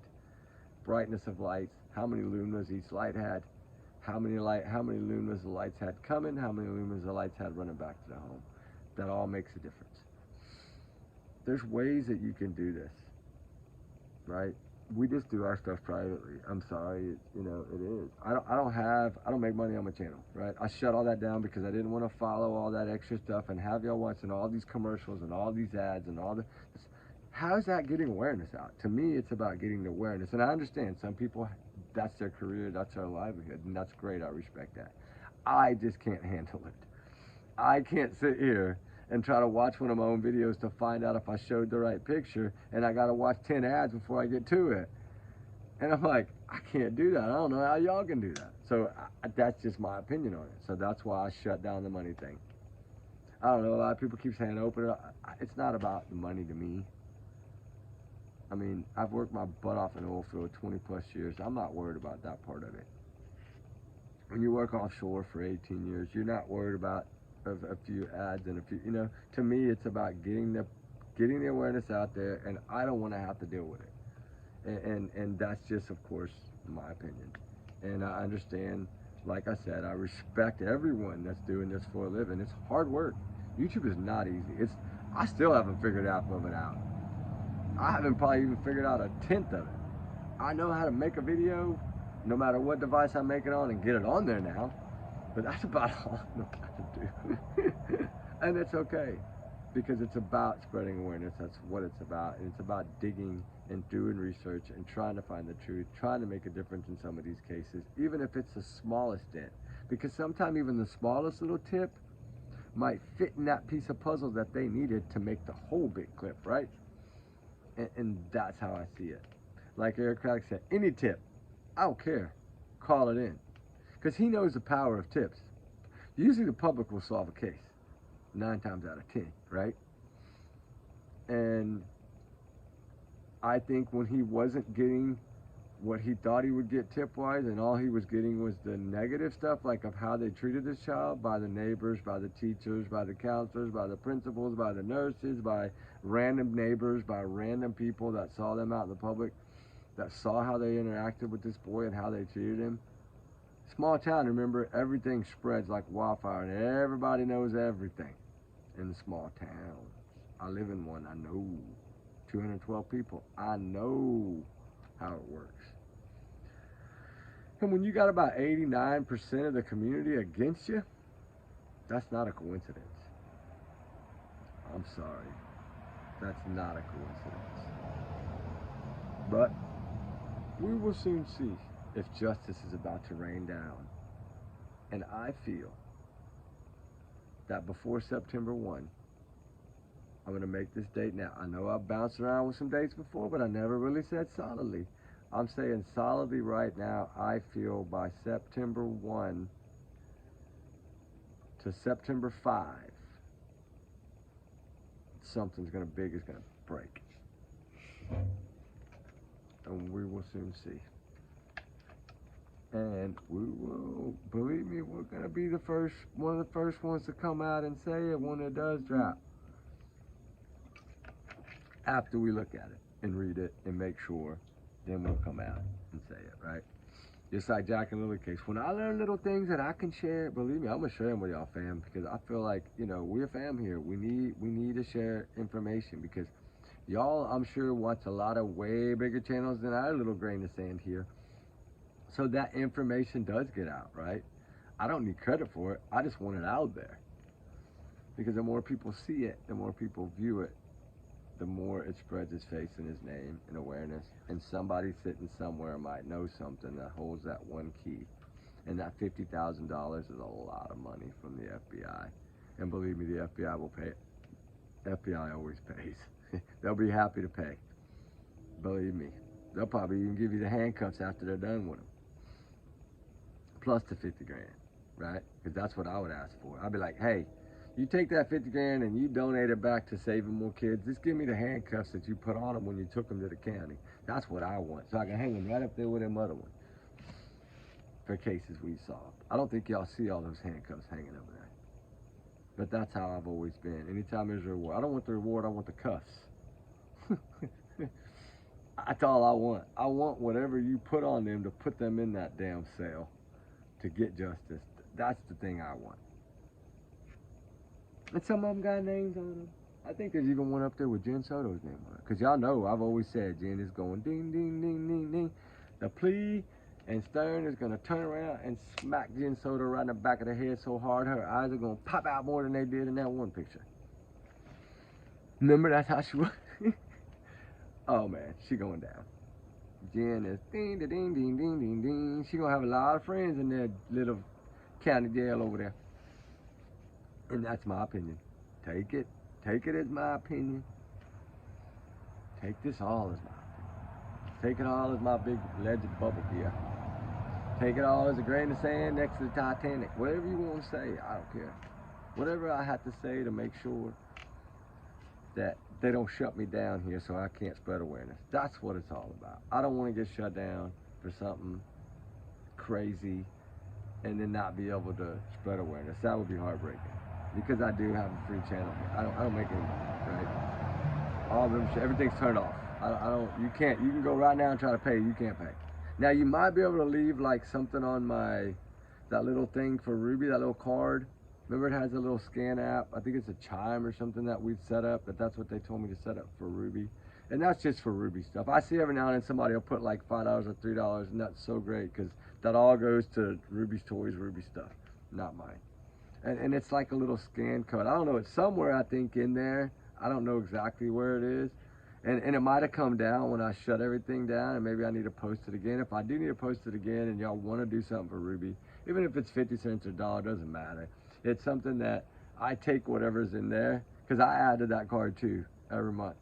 brightness of lights, how many lumens each light had, how many lumens the lights had coming, how many lumens the lights had running back to the home. That all makes a difference. There's ways that you can do this, right? We just do our stuff privately. I'm sorry, you know, it is. I don't make money on my channel, right? I shut all that down because I didn't want to follow all that extra stuff and have y'all watching all these commercials and all these ads and all the. How is that getting awareness out? To me, it's about getting the awareness. And I understand some people, that's their career, that's their livelihood, and that's great. I respect that. I just can't handle it. I can't sit here and try to watch one of my own videos to find out if I showed the right picture, and I got to watch 10 ads before I get to it. And I'm like, I can't do that. I don't know how y'all can do that. So that's just my opinion on it. So that's why I shut down the money thing. I don't know, a lot of people keep saying open it up. It's not about the money to me. I mean, I've worked my butt off in the oil field 20 plus years. I'm not worried about that part of it. When you work offshore for 18 years, you're not worried about a few ads and a few, you know, to me it's about getting the awareness out there, and I don't want to have to deal with it. And that's just, of course, my opinion. And I understand, like I said, I respect everyone that's doing this for a living. It's hard work. YouTube is not easy. I still haven't figured half of it out. I haven't probably even figured out a tenth of it. I know how to make a video, no matter what device I make it on, and get it on there now. But that's about all I know how to do. And it's okay, because it's about spreading awareness. That's what it's about. And it's about digging and doing research and trying to find the truth, trying to make a difference in some of these cases, even if it's the smallest dent. Because sometimes even the smallest little tip might fit in that piece of puzzle that they needed to make the whole big clip, right? And that's how I see it. Like Eric Craddock said, any tip, I don't care, call it in. Because he knows the power of tips. Usually the public will solve a case, 9 times out of 10, right? And I think when he wasn't getting what he thought he would get tip-wise, and all he was getting was the negative stuff, like of how they treated this child, by the neighbors, by the teachers, by the counselors, by the principals, by the nurses, by random neighbors, by random people that saw them out in the public, that saw how they interacted with this boy and how they treated him. Small town, remember, everything spreads like wildfire, and everybody knows everything in the small towns. I live in one, I know. 212 people, I know how it works. And when you got about 89% of the community against you, that's not a coincidence. I'm sorry. That's not a coincidence. But we will soon see if justice is about to rain down. And I feel that before September 1, I'm going to make this date now. I know I've bounced around with some dates before, but I never really said solidly. I'm saying solidly right now, I feel by September 1 to September 5, something's big is going to break. And we will soon see. And we will, believe me, we're going to be one of the first ones to come out and say it when it does drop. After we look at it and read it and make sure, then we'll come out and say it, right? Just like Jack and Lily case. When I learn little things that I can share, believe me, I'm gonna share them with y'all, fam, because I feel like, you know, we're fam here. We need to share information, because y'all, I'm sure, watch a lot of way bigger channels than our little grain of sand here. So that information does get out, right? I don't need credit for it. I just want it out there. Because the more people see it, the more people view it, the more it spreads his face and his name and awareness. And somebody sitting somewhere might know something that holds that one key. And that $50,000 is a lot of money from the FBI. And believe me, the FBI will pay it. FBI always pays. They'll be happy to pay. Believe me. They'll probably even give you the handcuffs after they're done with them. Plus the 50 grand, right? Because that's what I would ask for. I'd be like, hey, You take that 50 grand and you donate it back to saving more kids. Just give me the handcuffs that you put on them when you took them to the county. That's what I want. So I can hang them right up there with them other ones for cases we solved. I don't think y'all see all those handcuffs hanging over there. But that's how I've always been. Anytime there's a reward, I don't want the reward, I want the cuffs. That's all I want. I want whatever you put on them to put them in that damn cell to get justice. That's the thing I want. And some of them got names on them. I think there's even one up there with Jen Soto's name on it. Because y'all know, I've always said Jen is going ding, ding, ding, ding, ding. The plea, and Stern is going to turn around and smack Jen Soto right in the back of the head so hard her eyes are going to pop out more than they did in that one picture. Remember, that's how she was? Oh, man, she going down. Jen is ding, ding, ding, ding, ding, ding, ding. She going to have a lot of friends in that little county jail over there. And that's my opinion. Take it as my opinion. Take this all as my opinion. Take it all as my big legend bubble here. Take it all as a grain of sand next to the Titanic. Whatever you want to say, I don't care. Whatever I have to say to make sure that they don't shut me down here so I can't spread awareness. That's what it's all about. I don't want to get shut down for something crazy and then not be able to spread awareness. That would be heartbreaking. Because I do have a free channel. I don't make any money, right? All of them, everything's turned off. You can go right now and try to pay, you can't pay. Now you might be able to leave like something on that little thing for Ruby, that little card. Remember it has a little scan app. I think it's a Chime or something that we've set up, but that's what they told me to set up for Ruby. And that's just for Ruby stuff. I see every now and then somebody will put like $5 or $3, and that's so great because that all goes to Ruby's toys, Ruby stuff, not mine. And it's like a little scan code. I don't know, it's somewhere I think in there. I don't know exactly where it is. And it might have come down when I shut everything down, and maybe I need to post it again. If I do need to post it again and y'all want to do something for Ruby, even if it's 50 cents or a dollar, doesn't matter. It's something that I take whatever's in there, because I add to that card too every month.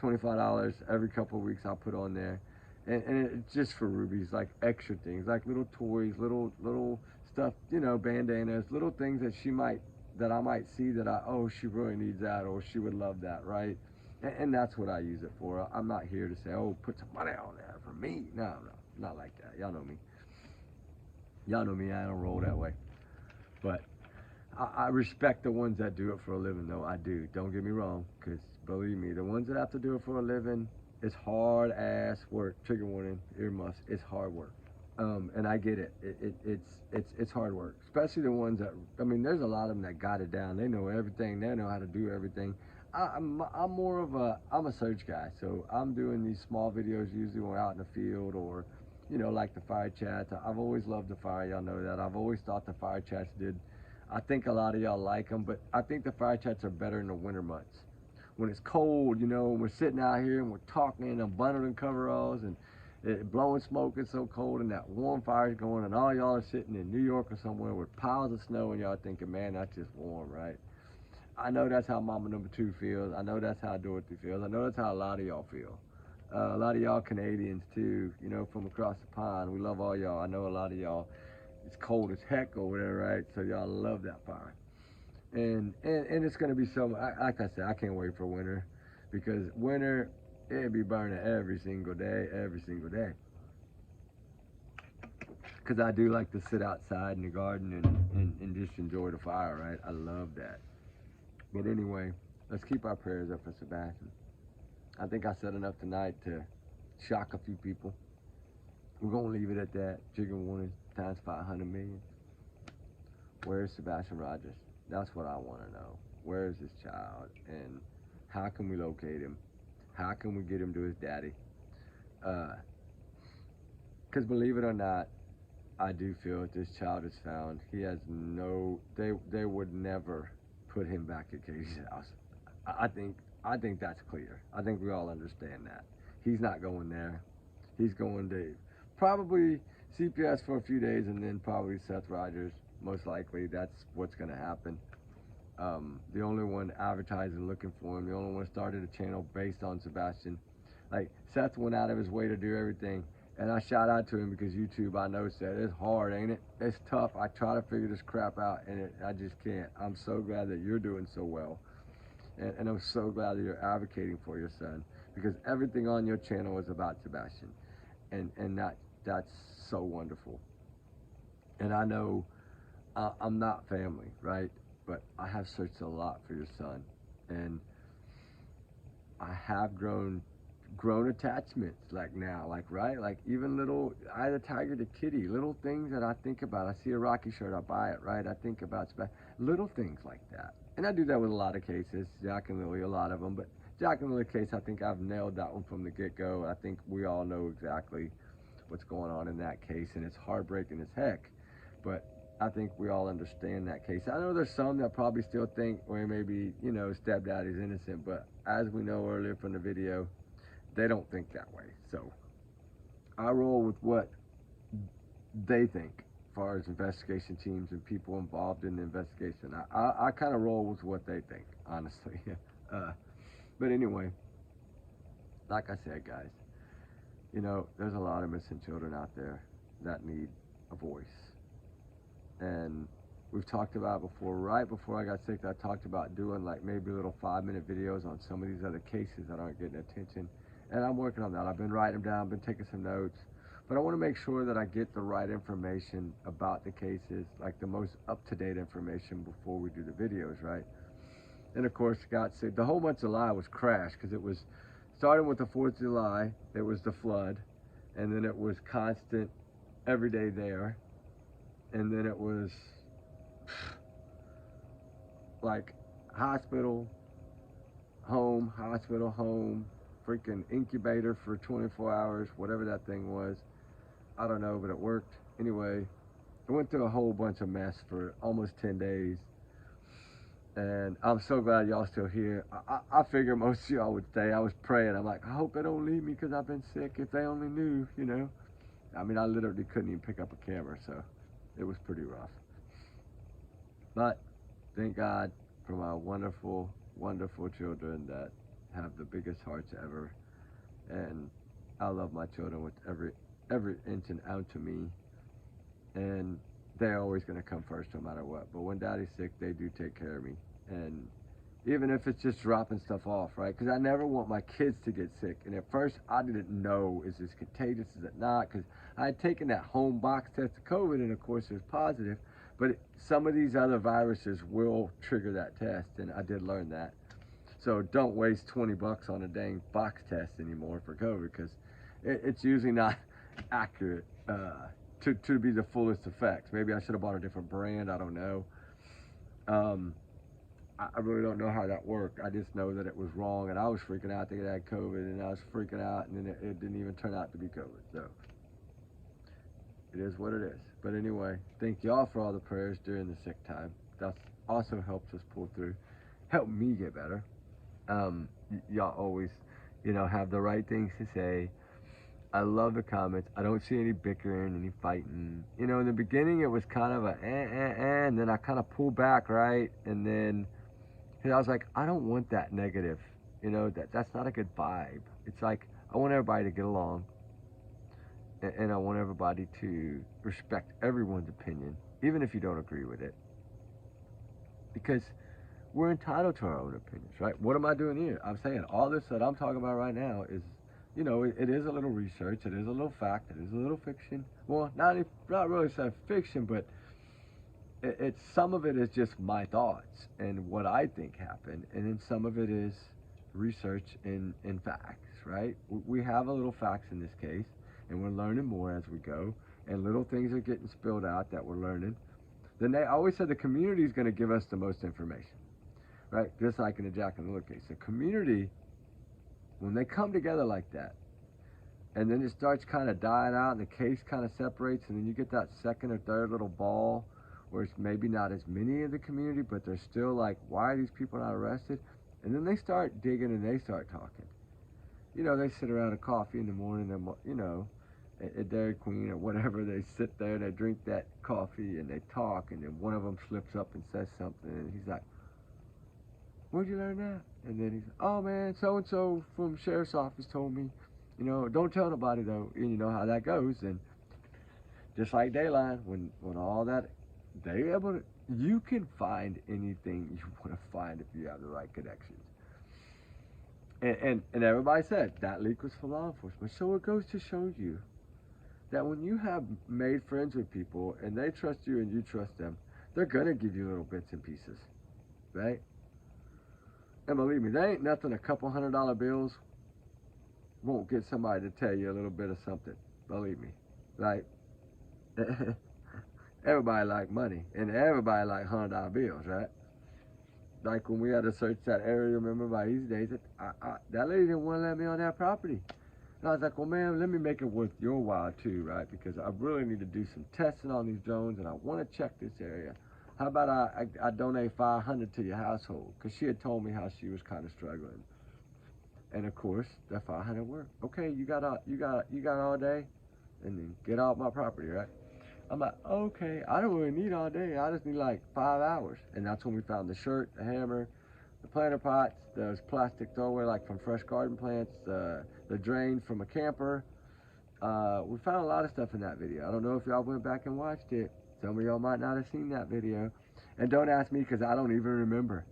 $25 every couple of weeks I'll put on there. And it's just for Ruby's, like extra things, like little toys, little stuff, you know, bandanas, little things that I might see that she really needs that, or she would love that, right? And that's what I use it for. I'm not here to say, oh, put some money on there for me. No, not like that. Y'all know me. Y'all know me, I don't roll that way. But I respect the ones that do it for a living, though. I do. Don't get me wrong, because believe me, the ones that have to do it for a living, it's hard ass work. Trigger warning, earmuffs. It's hard work, and I get it. It's hard work, especially the ones that. I mean, there's a lot of them that got it down. They know everything. They know how to do everything. I'm more of a search guy, so I'm doing these small videos usually when we're out in the field or, you know, like the fire chats. I've always loved the fire. Y'all know that. I've always thought the fire chats did. I think a lot of y'all like them, but I think the fire chats are better in the winter months. When it's cold, you know, and we're sitting out here and we're talking in bundled in coveralls and blowing smoke, it's so cold, and that warm fire's going, and all y'all are sitting in New York or somewhere with piles of snow, and y'all thinking, man, that's just warm, right? I know that's how Mama Number 2 feels. I know that's how Dorothy feels. I know that's how a lot of y'all feel. A lot of y'all Canadians too, you know, from across the pond. We love all y'all. I know a lot of y'all, it's cold as heck over there, right? So y'all love that fire. And it's going to be so, like I said, I can't wait for winter, because winter, it'll be burning every single day. Because I do like to sit outside in the garden and just enjoy the fire, right? I love that. But anyway, let's keep our prayers up for Sebastian. I think I said enough tonight to shock a few people. We're going to leave it at that. Trigger warning times 500 million. Where's Sebastian Rogers? That's what I want to know. Where is this child? And how can we locate him? How can we get him to his daddy? Because believe it or not, I do feel if this child is found, he has they would never put him back at Katie's house. I think that's clear. I think we all understand that. He's not going there. He's going to probably CPS for a few days and then probably Seth Rogers. Most likely that's what's going to happen. The only one advertising looking for him, the only one started a channel based on Sebastian. Like, Seth went out of his way to do everything. And I shout out to him because YouTube, I know, said it's hard, ain't it? It's tough. I try to figure this crap out, and I just can't. I'm so glad that you're doing so well. And I'm so glad that you're advocating for your son, because everything on your channel is about Sebastian. And that's so wonderful. And I know I'm not family, right? But I have searched a lot for your son. And I have grown attachments, like now, like, right, like even little, I had a tiger to kitty, little things that I think about. I see a Rocky shirt, I buy it, right? I think about little things like that. And I do that with a lot of cases, Jack and Lily, a lot of them. But Jack and Lily case, I think I've nailed that one from the get-go. I think we all know exactly what's going on in that case, and it's heartbreaking as heck. But I think we all understand that case. I know there's some that probably still think, well, maybe, stepdaddy's innocent, but as we know earlier from the video, they don't think that way. So I roll with what they think as far as investigation teams and people involved in the investigation. I kind of roll with what they think, honestly. But anyway, like I said, guys, there's a lot of missing children out there that need a voice. And we've talked about before, right before I got sick, I talked about doing like maybe little 5-minute videos on some of these other cases that aren't getting attention. And I'm working on that. I've been writing them down, been taking some notes. But I want to make sure that I get the right information about the cases, like the most up-to-date information before we do the videos, right? And of course, got sick. The whole month of July was crashed because it was starting with the 4th of July, it was the flood. And then it was constant every day there. And then it was like hospital, home, freaking incubator for 24 hours, whatever that thing was. I don't know, but it worked. Anyway, I went through a whole bunch of mess for almost 10 days. And I'm so glad y'all still here. I figure most of y'all would stay. I was praying. I'm like, I hope they don't leave me because I've been sick. If they only knew, I mean, I literally couldn't even pick up a camera, so it was pretty rough. But thank God for my wonderful, wonderful children that have the biggest hearts ever. And I love my children with every inch and ounce of me. And they're always going to come first no matter what. But when daddy's sick, they do take care of me. And even if it's just dropping stuff off, right? Because I never want my kids to get sick. And at first, I didn't know, is this contagious, is it not? Because I had taken that home box test of COVID, and of course it was positive. But some of these other viruses will trigger that test, and I did learn that. So don't waste $20 on a dang box test anymore for COVID, because it's usually not accurate to be the fullest effects. Maybe I should have bought a different brand, I don't know. I really don't know how that worked. I just know that it was wrong, and I was freaking out thinking I had COVID, and I was freaking out, and then it didn't even turn out to be COVID. So it is what it is. But anyway, thank y'all for all the prayers during the sick time. That's also helped us pull through, helped me get better. Y'all always, have the right things to say. I love the comments. I don't see any bickering, any fighting. In the beginning it was kind of and then I kind of pulled back, right? And then I was like, I don't want that negative. That's not a good vibe. It's like, I want everybody to get along. And I want everybody to respect everyone's opinion, even if you don't agree with it. Because we're entitled to our own opinions, right? What am I doing here? I'm saying all this that I'm talking about right now is, it is a little research, it is a little fact, it is a little fiction. Well, not really science fiction, but it's some of it is just my thoughts and what I think happened, and then some of it is research and facts, right? We have a little facts in this case, and we're learning more as we go, and little things are getting spilled out that we're learning. Then they always said the community is going to give us the most information, right? Just like in the Jack and Lily case. The community, when they come together like that, and then it starts kind of dying out and the case kind of separates, and then you get that second or third little ball where it's maybe not as many of the community, but they're still like, why are these people not arrested? And then they start digging and they start talking. They sit around a coffee in the morning, and, at Dairy Queen or whatever, they sit there and they drink that coffee and they talk, and then one of them slips up and says something, and he's like, where'd you learn that? And then he's like, oh man, so-and-so from sheriff's office told me, You know, don't tell nobody though. And you know how that goes. And just like Dayline, when all that, they able to, you can find anything you want to find if you have the right connections. And everybody said that leak was for law enforcement. So it goes to show you that when you have made friends with people and they trust you and you trust them, they're gonna give you little bits and pieces, right? And believe me, there ain't nothing a couple $100 bills won't get somebody to tell you a little bit of something. Believe me, like everybody like money and everybody like $100 bills, right? Like when we had to search that area, remember by Easy Days, that lady didn't want to let me on that property. And I was like, well, man, let me make it worth your while too, right? Because I really need to do some testing on these drones, and I want to check this area. How about I donate $500 to your household? Because she had told me how she was kind of struggling. And of course, that $500 worked. Okay, you got all day, and then get off my property, right? I'm like, okay, I don't really need all day. I just need like 5 hours. And that's when we found the shirt, the hammer, the planter pots, those plastic throwaway like from fresh garden plants, the drain from a camper. We found a lot of stuff in that video. I don't know if y'all went back and watched it. Some of y'all might not have seen that video. And don't ask me because I don't even remember.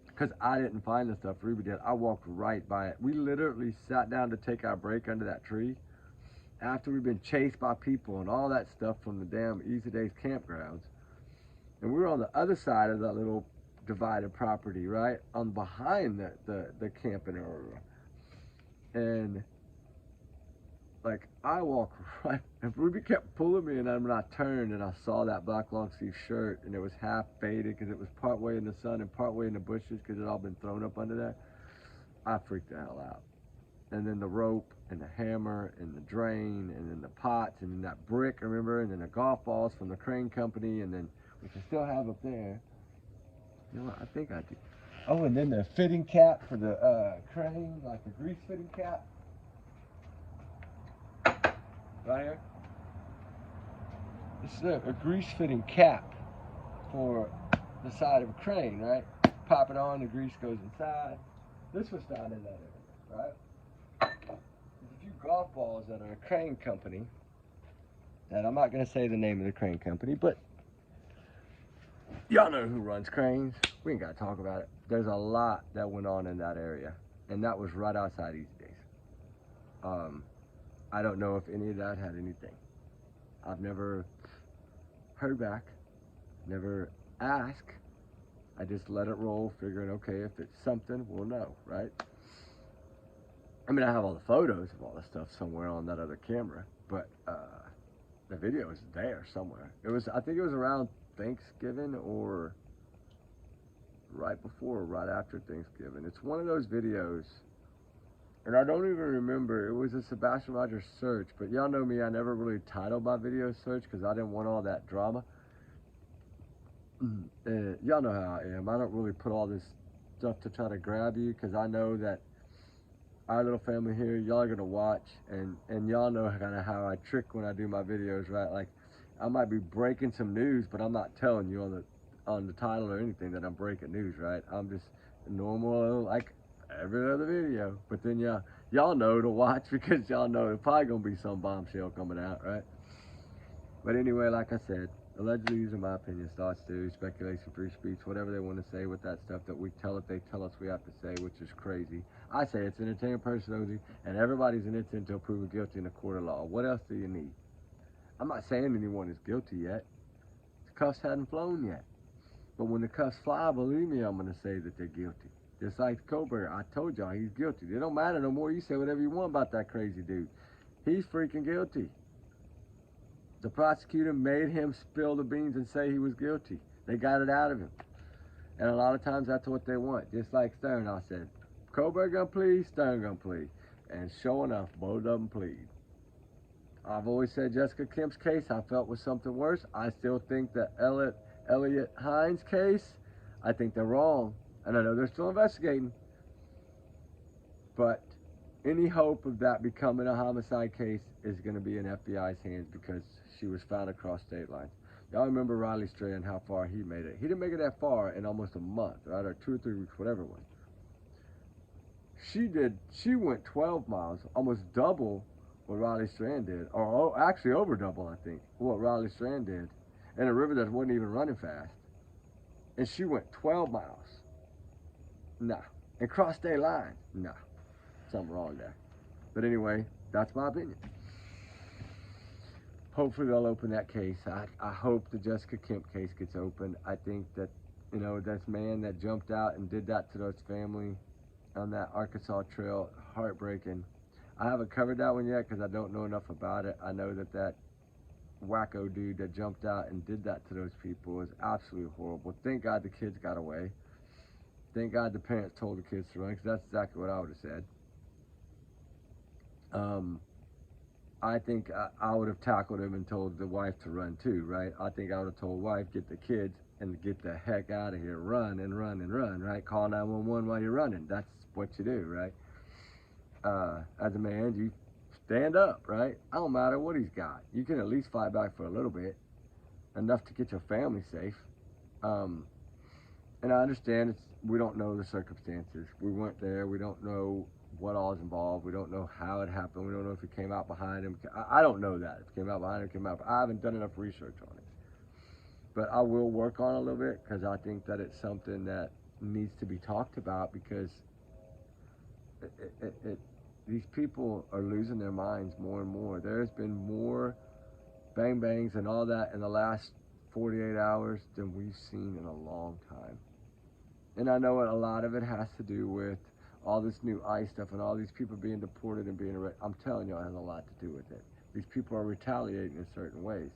Because I didn't find the stuff Ruby did. I walked right by it. We literally sat down to take our break under that tree after we've been chased by people and all that stuff from the damn Easy Days campgrounds. And we were on the other side of that little divided property, right? On behind the camping area. And like I walked right, and Ruby kept pulling me, and then when I turned and I saw that black long sleeve shirt, and it was half faded because it was part way in the sun and part way in the bushes because it all been thrown up under there, I freaked the hell out. And then the rope and the hammer and the drain and then the pots and then that brick, remember, and then the golf balls from the crane company, and then which I still have up there. You know what? I think I do. Oh, and then the fitting cap for the crane, like the grease fitting cap. Right here. This is a grease fitting cap for the side of a crane, right? Pop it on, the grease goes inside. This was found in that area, right? There's a few golf balls that are a crane company, and I'm not going to say the name of the crane company, but y'all know who runs cranes. We ain't got to talk about it. There's a lot that went on in that area, and that was right outside Easy Days. I don't know if any of that had anything. I've never heard back, never asked. I just let it roll, figuring, okay, if it's something, we'll know, right? I mean, I have all the photos of all the stuff somewhere on that other camera, but the video is there somewhere. It was, I think it was around Thanksgiving or right before or right after Thanksgiving. It's one of those videos, and I don't even remember. It was a Sebastian Rogers search, but y'all know me, I never really titled my video search because I didn't want all that drama. Y'all know how I am. I don't really put all this stuff to try to grab you because I know that our little family here, y'all are gonna watch, and y'all know kind of how I trick when I do my videos, right? Like I might be breaking some news, but I'm not telling you on the title or anything that I'm breaking news, right? I'm just normal like every other video. But then y'all know to watch because y'all know there's probably gonna be some bombshell coming out, right? But anyway, like I said, allegedly, these are my opinions, thoughts, theories, speculation, free speech, whatever they want to say with that stuff that we tell it, they tell us we have to say, which is crazy. I say it's entertainment personality, and everybody's innocent until proven guilty in a court of law. What else do you need? I'm not saying anyone is guilty yet. The cuffs hadn't flown yet. But when the cuffs fly, believe me, I'm going to say that they're guilty. Just like Koberger, I told y'all he's guilty. It don't matter no more. You say whatever you want about that crazy dude. He's freaking guilty. The prosecutor made him spill the beans and say he was guilty. They got it out of him. And a lot of times that's what they want. Just like Stern, I said, Koberger gonna plead, Stern gonna plead. And sure enough, both of them plead. I've always said Jessica Kemp's case I felt was something worse. I still think that Elliot Hines case, I think they're wrong. And I know they're still investigating. But any hope of that becoming a homicide case is going to be in FBI's hands because she was found across state lines. Y'all remember Riley Stray and how far he made it. He didn't make it that far in almost a month, right? Or 2 or 3 weeks, whatever it was. She went 12 miles, almost double what Riley Strand did, or actually over double, I think, what Riley Strand did, in a river that wasn't even running fast. And she went 12 miles. Nah. And crossed state line. Nah. Something wrong there. But anyway, that's my opinion. Hopefully they'll open that case. I hope the Jessica Kemp case gets opened. I think that, this man that jumped out and did that to those family on that Arkansas trail, heartbreaking. I haven't covered that one yet because I don't know enough about it. I know that wacko dude that jumped out and did that to those people is absolutely horrible. Thank God the kids got away. Thank God the parents told the kids to run, because that's exactly what I would have said. I think I would have tackled him and told the wife to run too, right? I think I would have told wife, get the kids and get the heck out of here. Run and run and run, right? Call 911 while you're running. That's what you do, right? As a man, you stand up, right? I don't matter what he's got. You can at least fight back for a little bit, enough to get your family safe. And I understand we don't know the circumstances. We weren't there. We don't know what all is involved. We don't know how it happened. We don't know if it came out behind him. I don't know that. If it came out behind him, I haven't done enough research on it. But I will work on it a little bit, because I think that it's something that needs to be talked about, because these people are losing their minds more and more. There's been more bang bangs and all that in the last 48 hours than we've seen in a long time. And I know a lot of it has to do with all this new ICE stuff and all these people being deported and being arrested. I'm telling you, it has a lot to do with it. These people are retaliating in certain ways.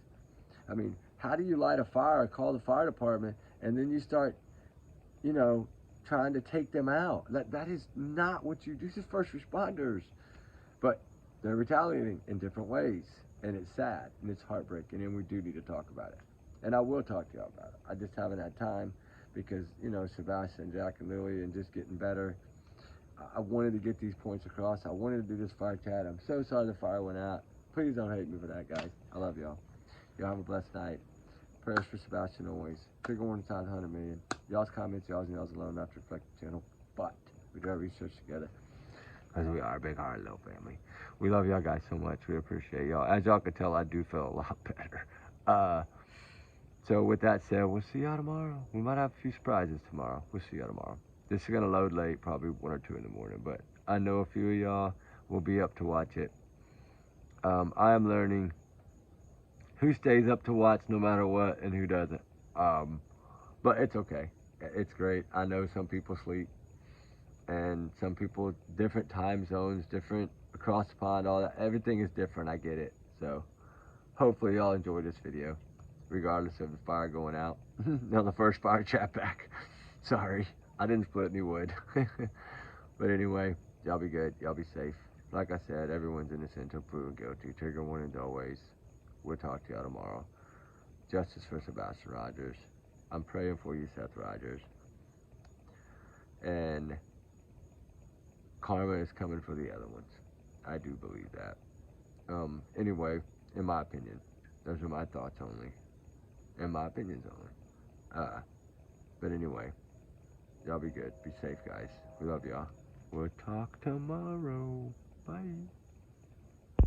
I mean, how do you light a fire, call the fire department, and then you start, trying to take them out? That is not what you do. This is first responders. But they're retaliating in different ways. And it's sad and it's heartbreaking, and we do need to talk about it. And I will talk to you about it. I just haven't had time, because, Sebastian, Jack, and Lily, and just getting better. I wanted to get these points across. I wanted to do this fire chat. I'm so sorry the fire went out. Please don't hate me for that, guys. I love y'all. Y'all have a blessed night. Prayers for Sebastian always. Trigger warning signs 100 million. Y'all's comments, y'all's and y'all's alone, not to reflect the channel. But we do our research together, because we are a big heart little family. We love y'all guys so much. We appreciate y'all. As y'all can tell, I do feel a lot better. So with that said, we'll see y'all tomorrow. We might have a few surprises tomorrow. We'll see y'all tomorrow. This is going to load late, probably 1 or 2 in the morning, but I know a few of y'all will be up to watch it. I am learning who stays up to watch no matter what and who doesn't. But it's okay. It's great. I know some people sleep, and some people, different time zones, different across the pond, all that. Everything is different. I get it. So hopefully y'all enjoy this video, regardless of the fire going out. On the first fire chat back. Sorry, I didn't split any wood. But anyway, y'all be good. Y'all be safe. Like I said, everyone's innocent until proven guilty. Trigger warnings always. We'll talk to y'all tomorrow. Justice for Sebastian Rogers. I'm praying for you, Seth Rogers. And karma is coming for the other ones. I do believe that. Anyway, in my opinion, those are my thoughts only. And my opinions only. But anyway, y'all be good. Be safe, guys. We love y'all. We'll talk tomorrow.